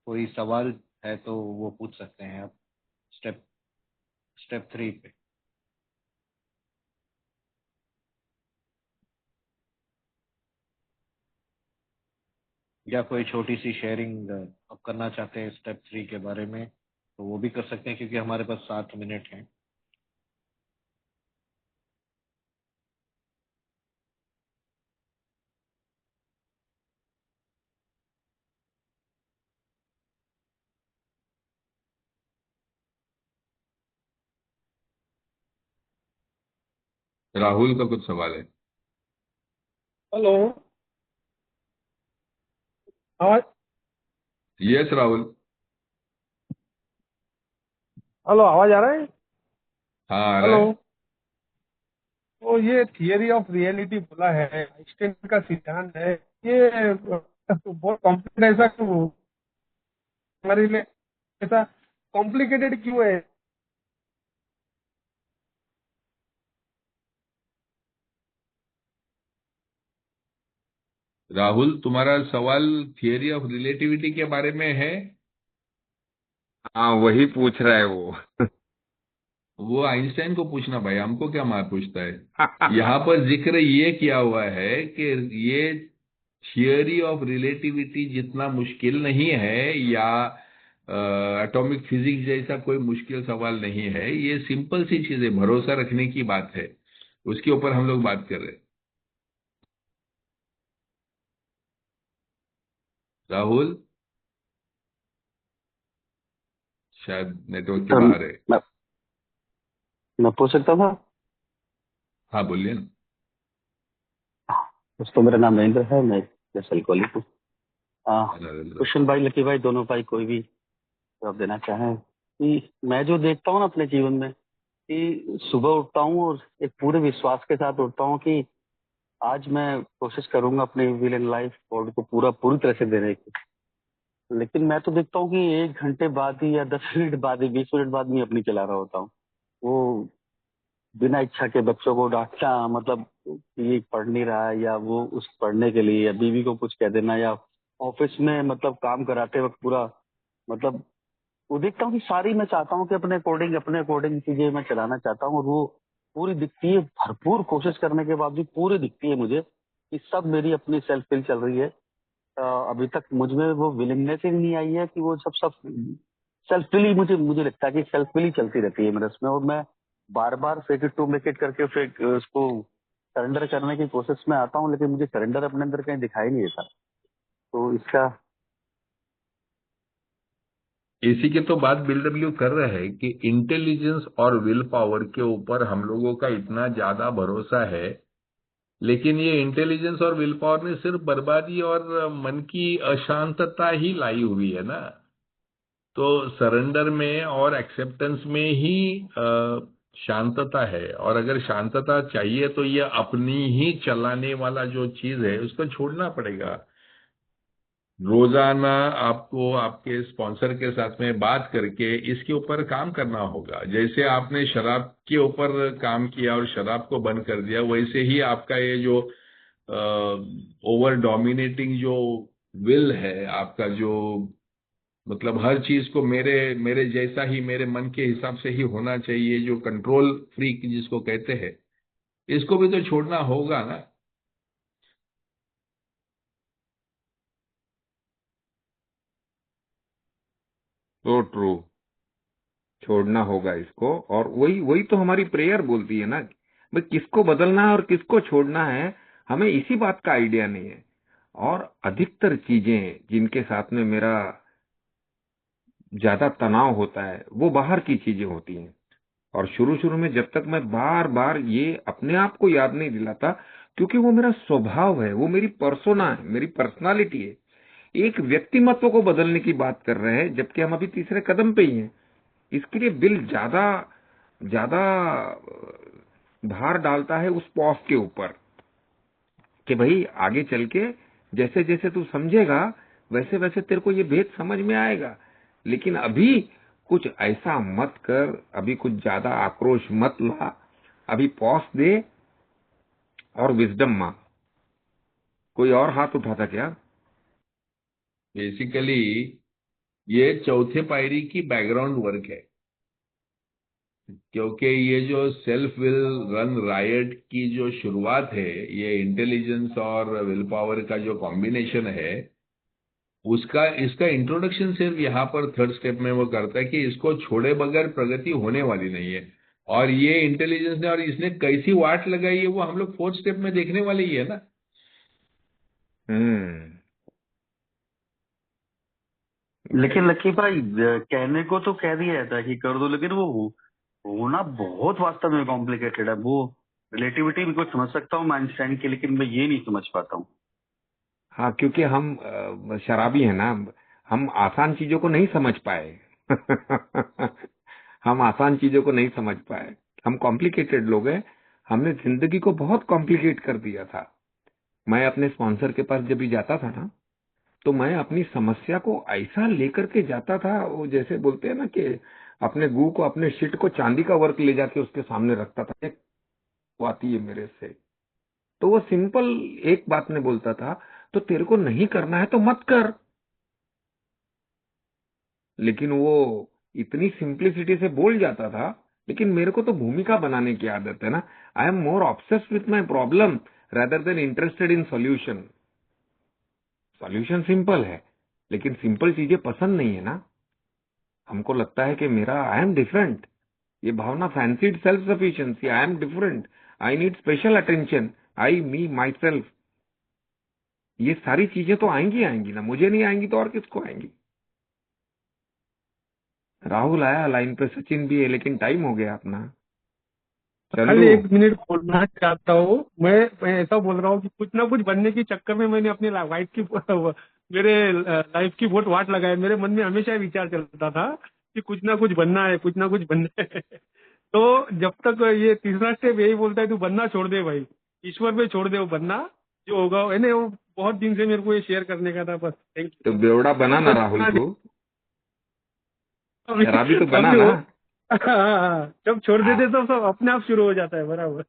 कोई सवाल है तो वो पूछ सकते हैं आप स्टेप स्टेप 3 पे। या कोई छोटी सी शेयरिंग आप करना चाहते हैं स्टेप 3 के बारे में तो वो भी कर सकते हैं, क्योंकि हमारे पास 7 मिनट हैं। राहुल का कुछ सवाल है? हेलो। आवाज यस राहुल। हेलो, आवाज आ रहा है? हाँ आ रहा हेलो। है। तो ये थियरी ऑफ रियलिटी बोला है, आइंस्टाइन का सिद्धांत है, ये बहुत कॉम्प्लिकेटेड ऐसा क्यों हमारे लिए, ऐसा कॉम्प्लिकेटेड क्यों है? राहुल, तुम्हारा सवाल थियरी ऑफ रिलेटिविटी के बारे में है? हाँ, वही पूछ रहा है वो। वो आइंस्टाइन को पूछना भाई, हमको क्या मार पूछता है। यहाँ पर जिक्र ये किया हुआ है कि ये थियरी ऑफ रिलेटिविटी जितना मुश्किल नहीं है, या एटॉमिक फिजिक्स जैसा कोई मुश्किल सवाल नहीं है। ये सिंपल सी चीज है, भरोसा रखने की बात है, उसके ऊपर हम लोग बात कर रहे हैं। राहुल शायद नेटवर्क के सर, बाहर है। मैं पूछ सकता था? हाँ बोलिए ना। दोस्तों, मेरा नाम महेंद्र है, मैं जैसल कॉली हूँ। नरेंद्र। क्वेश्चन भाई, लकी भाई, दोनों भाई कोई भी जवाब देना चाहें कि मैं जो देखता हूँ ना अपने जीवन में, कि सुबह उठता हूँ और एक पूरे विश्वास के साथ उठता हूँ कि आज मैं कोशिश करूंगा अपनी विल इन लाइफ गॉड को पूरी तरह से देने की। लेकिन मैं तो देखता हूँ कि 1 घंटे बाद ही या 10 मिनट बाद ही 20 मिनट बाद मैं अपनी चला रहा होता हूँ। वो बिना इच्छा के बच्चों को डांटना, मतलब कि ये पढ़ नहीं रहा है, या वो उस पढ़ने के लिए, या बीवी को कुछ कह देना, या ऑफिस में मतलब काम कराते वक्त पूरा, मतलब वो देखता हूँ कि सारी मैं चाहता हूँ कि अपने अकॉर्डिंग चीजें मैं चलाना चाहता हूँ, और वो पूरी दिखती है, भरपूर कोशिश करने के बावजूद पूरी दिखती है मुझे कि सब मेरी अपनी सेल्फ विल चल रही है। अभी तक मुझ में वो विलिंगनेस ही नहीं आई है कि वो सब सब सेल्फ विल ही, मुझे मुझे लगता है कि सेल्फ विल ही चलती रहती है मेरे उसमें, और मैं बार बार fake it to make it करके फेक उसको सरेंडर करने की कोशिश में आता हूँ, लेकिन मुझे सरेंडर अपने अंदर कहीं दिखाई नहीं देता। तो इसका इसी के तो बात बिल्डब्ल्यू कर रहे हैं कि इंटेलिजेंस और विल पावर के ऊपर हम लोगों का इतना ज्यादा भरोसा है, लेकिन ये इंटेलिजेंस और विल पावर ने सिर्फ बर्बादी और मन की अशांतता ही लाई हुई है ना। तो सरेंडर में और एक्सेप्टेंस में ही शांतता है। और अगर शांतता चाहिए तो ये अपनी ही चलाने वाला जो चीज है उसको छोड़ना पड़ेगा। रोजाना आपको आपके स्पॉन्सर के साथ में बात करके इसके ऊपर काम करना होगा। जैसे आपने शराब के ऊपर काम किया और शराब को बंद कर दिया, वैसे ही आपका ये जो ओवर डोमिनेटिंग जो विल है आपका, जो मतलब हर चीज को मेरे मेरे जैसा ही, मेरे मन के हिसाब से ही होना चाहिए, जो कंट्रोल फ्रीक जिसको कहते हैं, इसको भी तो छोड़ना होगा ना। तो ट्रू, छोड़ना होगा इसको। और वही वही तो हमारी प्रेयर बोलती है ना, भाई किसको बदलना है और किसको छोड़ना है, हमें इसी बात का आइडिया नहीं है। और अधिकतर चीजें जिनके साथ में मेरा ज्यादा तनाव होता है वो बाहर की चीजें होती हैं। और शुरू शुरू में जब तक मैं बार बार ये अपने आप को याद नहीं दिलाता, क्योंकि वो मेरा स्वभाव है, वो मेरी पर्सोना है, मेरी पर्सनालिटी है। एक व्यक्तिमत्व को बदलने की बात कर रहे हैं, जबकि हम अभी तीसरे कदम पे ही हैं। इसके लिए बिल ज्यादा ज्यादा भार डालता है उस पॉज के ऊपर, कि भाई आगे चल के जैसे जैसे तू समझेगा वैसे वैसे तेरे को ये भेद समझ में आएगा। लेकिन अभी कुछ ऐसा मत कर, अभी कुछ ज्यादा आक्रोश मत ला, अभी पॉज दे और विजडम मांग। कोई और हाथ उठा था क्या? बेसिकली ये चौथे पायरी की बैकग्राउंड वर्क है, क्योंकि ये जो सेल्फ विल रन रायट की जो शुरुआत है, ये इंटेलिजेंस और विल पावर का जो कॉम्बिनेशन है, उसका इसका इंट्रोडक्शन सिर्फ यहाँ पर थर्ड स्टेप में वो करता है कि इसको छोड़े बगैर प्रगति होने वाली नहीं है। और ये इंटेलिजेंस ने और इसने कैसी वाट लगाई है वो हम लोग फोर्थ स्टेप में देखने वाले ही है ना। हम्म। लेकिन लकी भाई, कहने को तो कह दिया जाता है कि कर दो, लेकिन वो होना बहुत वास्तव में कॉम्प्लिकेटेड है। वो रिलेटिविटी भी कुछ समझ सकता हूँ मैं आइंस्टाइन की, लेकिन मैं ये नहीं समझ पाता हूँ। हाँ, क्योंकि हम शराबी है ना, हम आसान चीजों को नहीं समझ पाए। हम आसान चीजों को नहीं समझ पाए, हम कॉम्प्लिकेटेड लोग हैं। हमने जिंदगी को बहुत कॉम्प्लिकेट कर दिया था। मैं अपने स्पॉन्सर के पास जब भी जाता था ना, तो मैं अपनी समस्या को ऐसा लेकर के जाता था, वो जैसे बोलते हैं ना कि अपने गू को, अपने शिट को चांदी का वर्क ले जाके उसके सामने रखता था, "ये वो आती है मेरे से।" तो वो सिंपल एक बात में बोलता था, तो तेरे को नहीं करना है तो मत कर। लेकिन वो इतनी सिंप्लिसिटी से बोल जाता था। लेकिन मेरे को तो भूमिका बनाने की आदत है ना। I am more obsessed with my problem rather than interested in solution. Solution simple है, लेकिन सिंपल चीजें पसंद नहीं है ना। हमको लगता है कि मेरा आई एम डिफरेंट, ये भावना, fancied self sufficiency, I am different, I need special attention, I me myself. ये सारी चीजें तो आएंगी आएंगी ना, मुझे नहीं आएंगी तो और किसको आएंगी? राहुल आया लाइन पे, सचिन भी है, लेकिन टाइम हो गया अपना। खाली चंदू। 1 मिनट बोलना चाहता हूँ। मैं ऐसा बोल रहा हूँ कि कुछ ना कुछ बनने के चक्कर में मैंने अपनी वाइफ की मेरे लाइफ की बहुत वाट लगाई। मेरे मन में हमेशा ये विचार चलता था कि कुछ ना कुछ बनना है, कुछ ना कुछ बनना है। तो जब तक ये तीसरा स्टेप यही बोलता है तू बनना छोड़ दे भाई, ईश्वर पे छोड़ दे, वो बनना जो होगा है ना। वो बहुत दिन से मेरे को ये शेयर करने का था, बस थैंक तो यू। बेवड़ा बना ना राहुल को, अभी शराबी तो बना अभी ना। वो हाँ, जब छोड़ देते तो सब अपने आप शुरू हो जाता है, बराबर।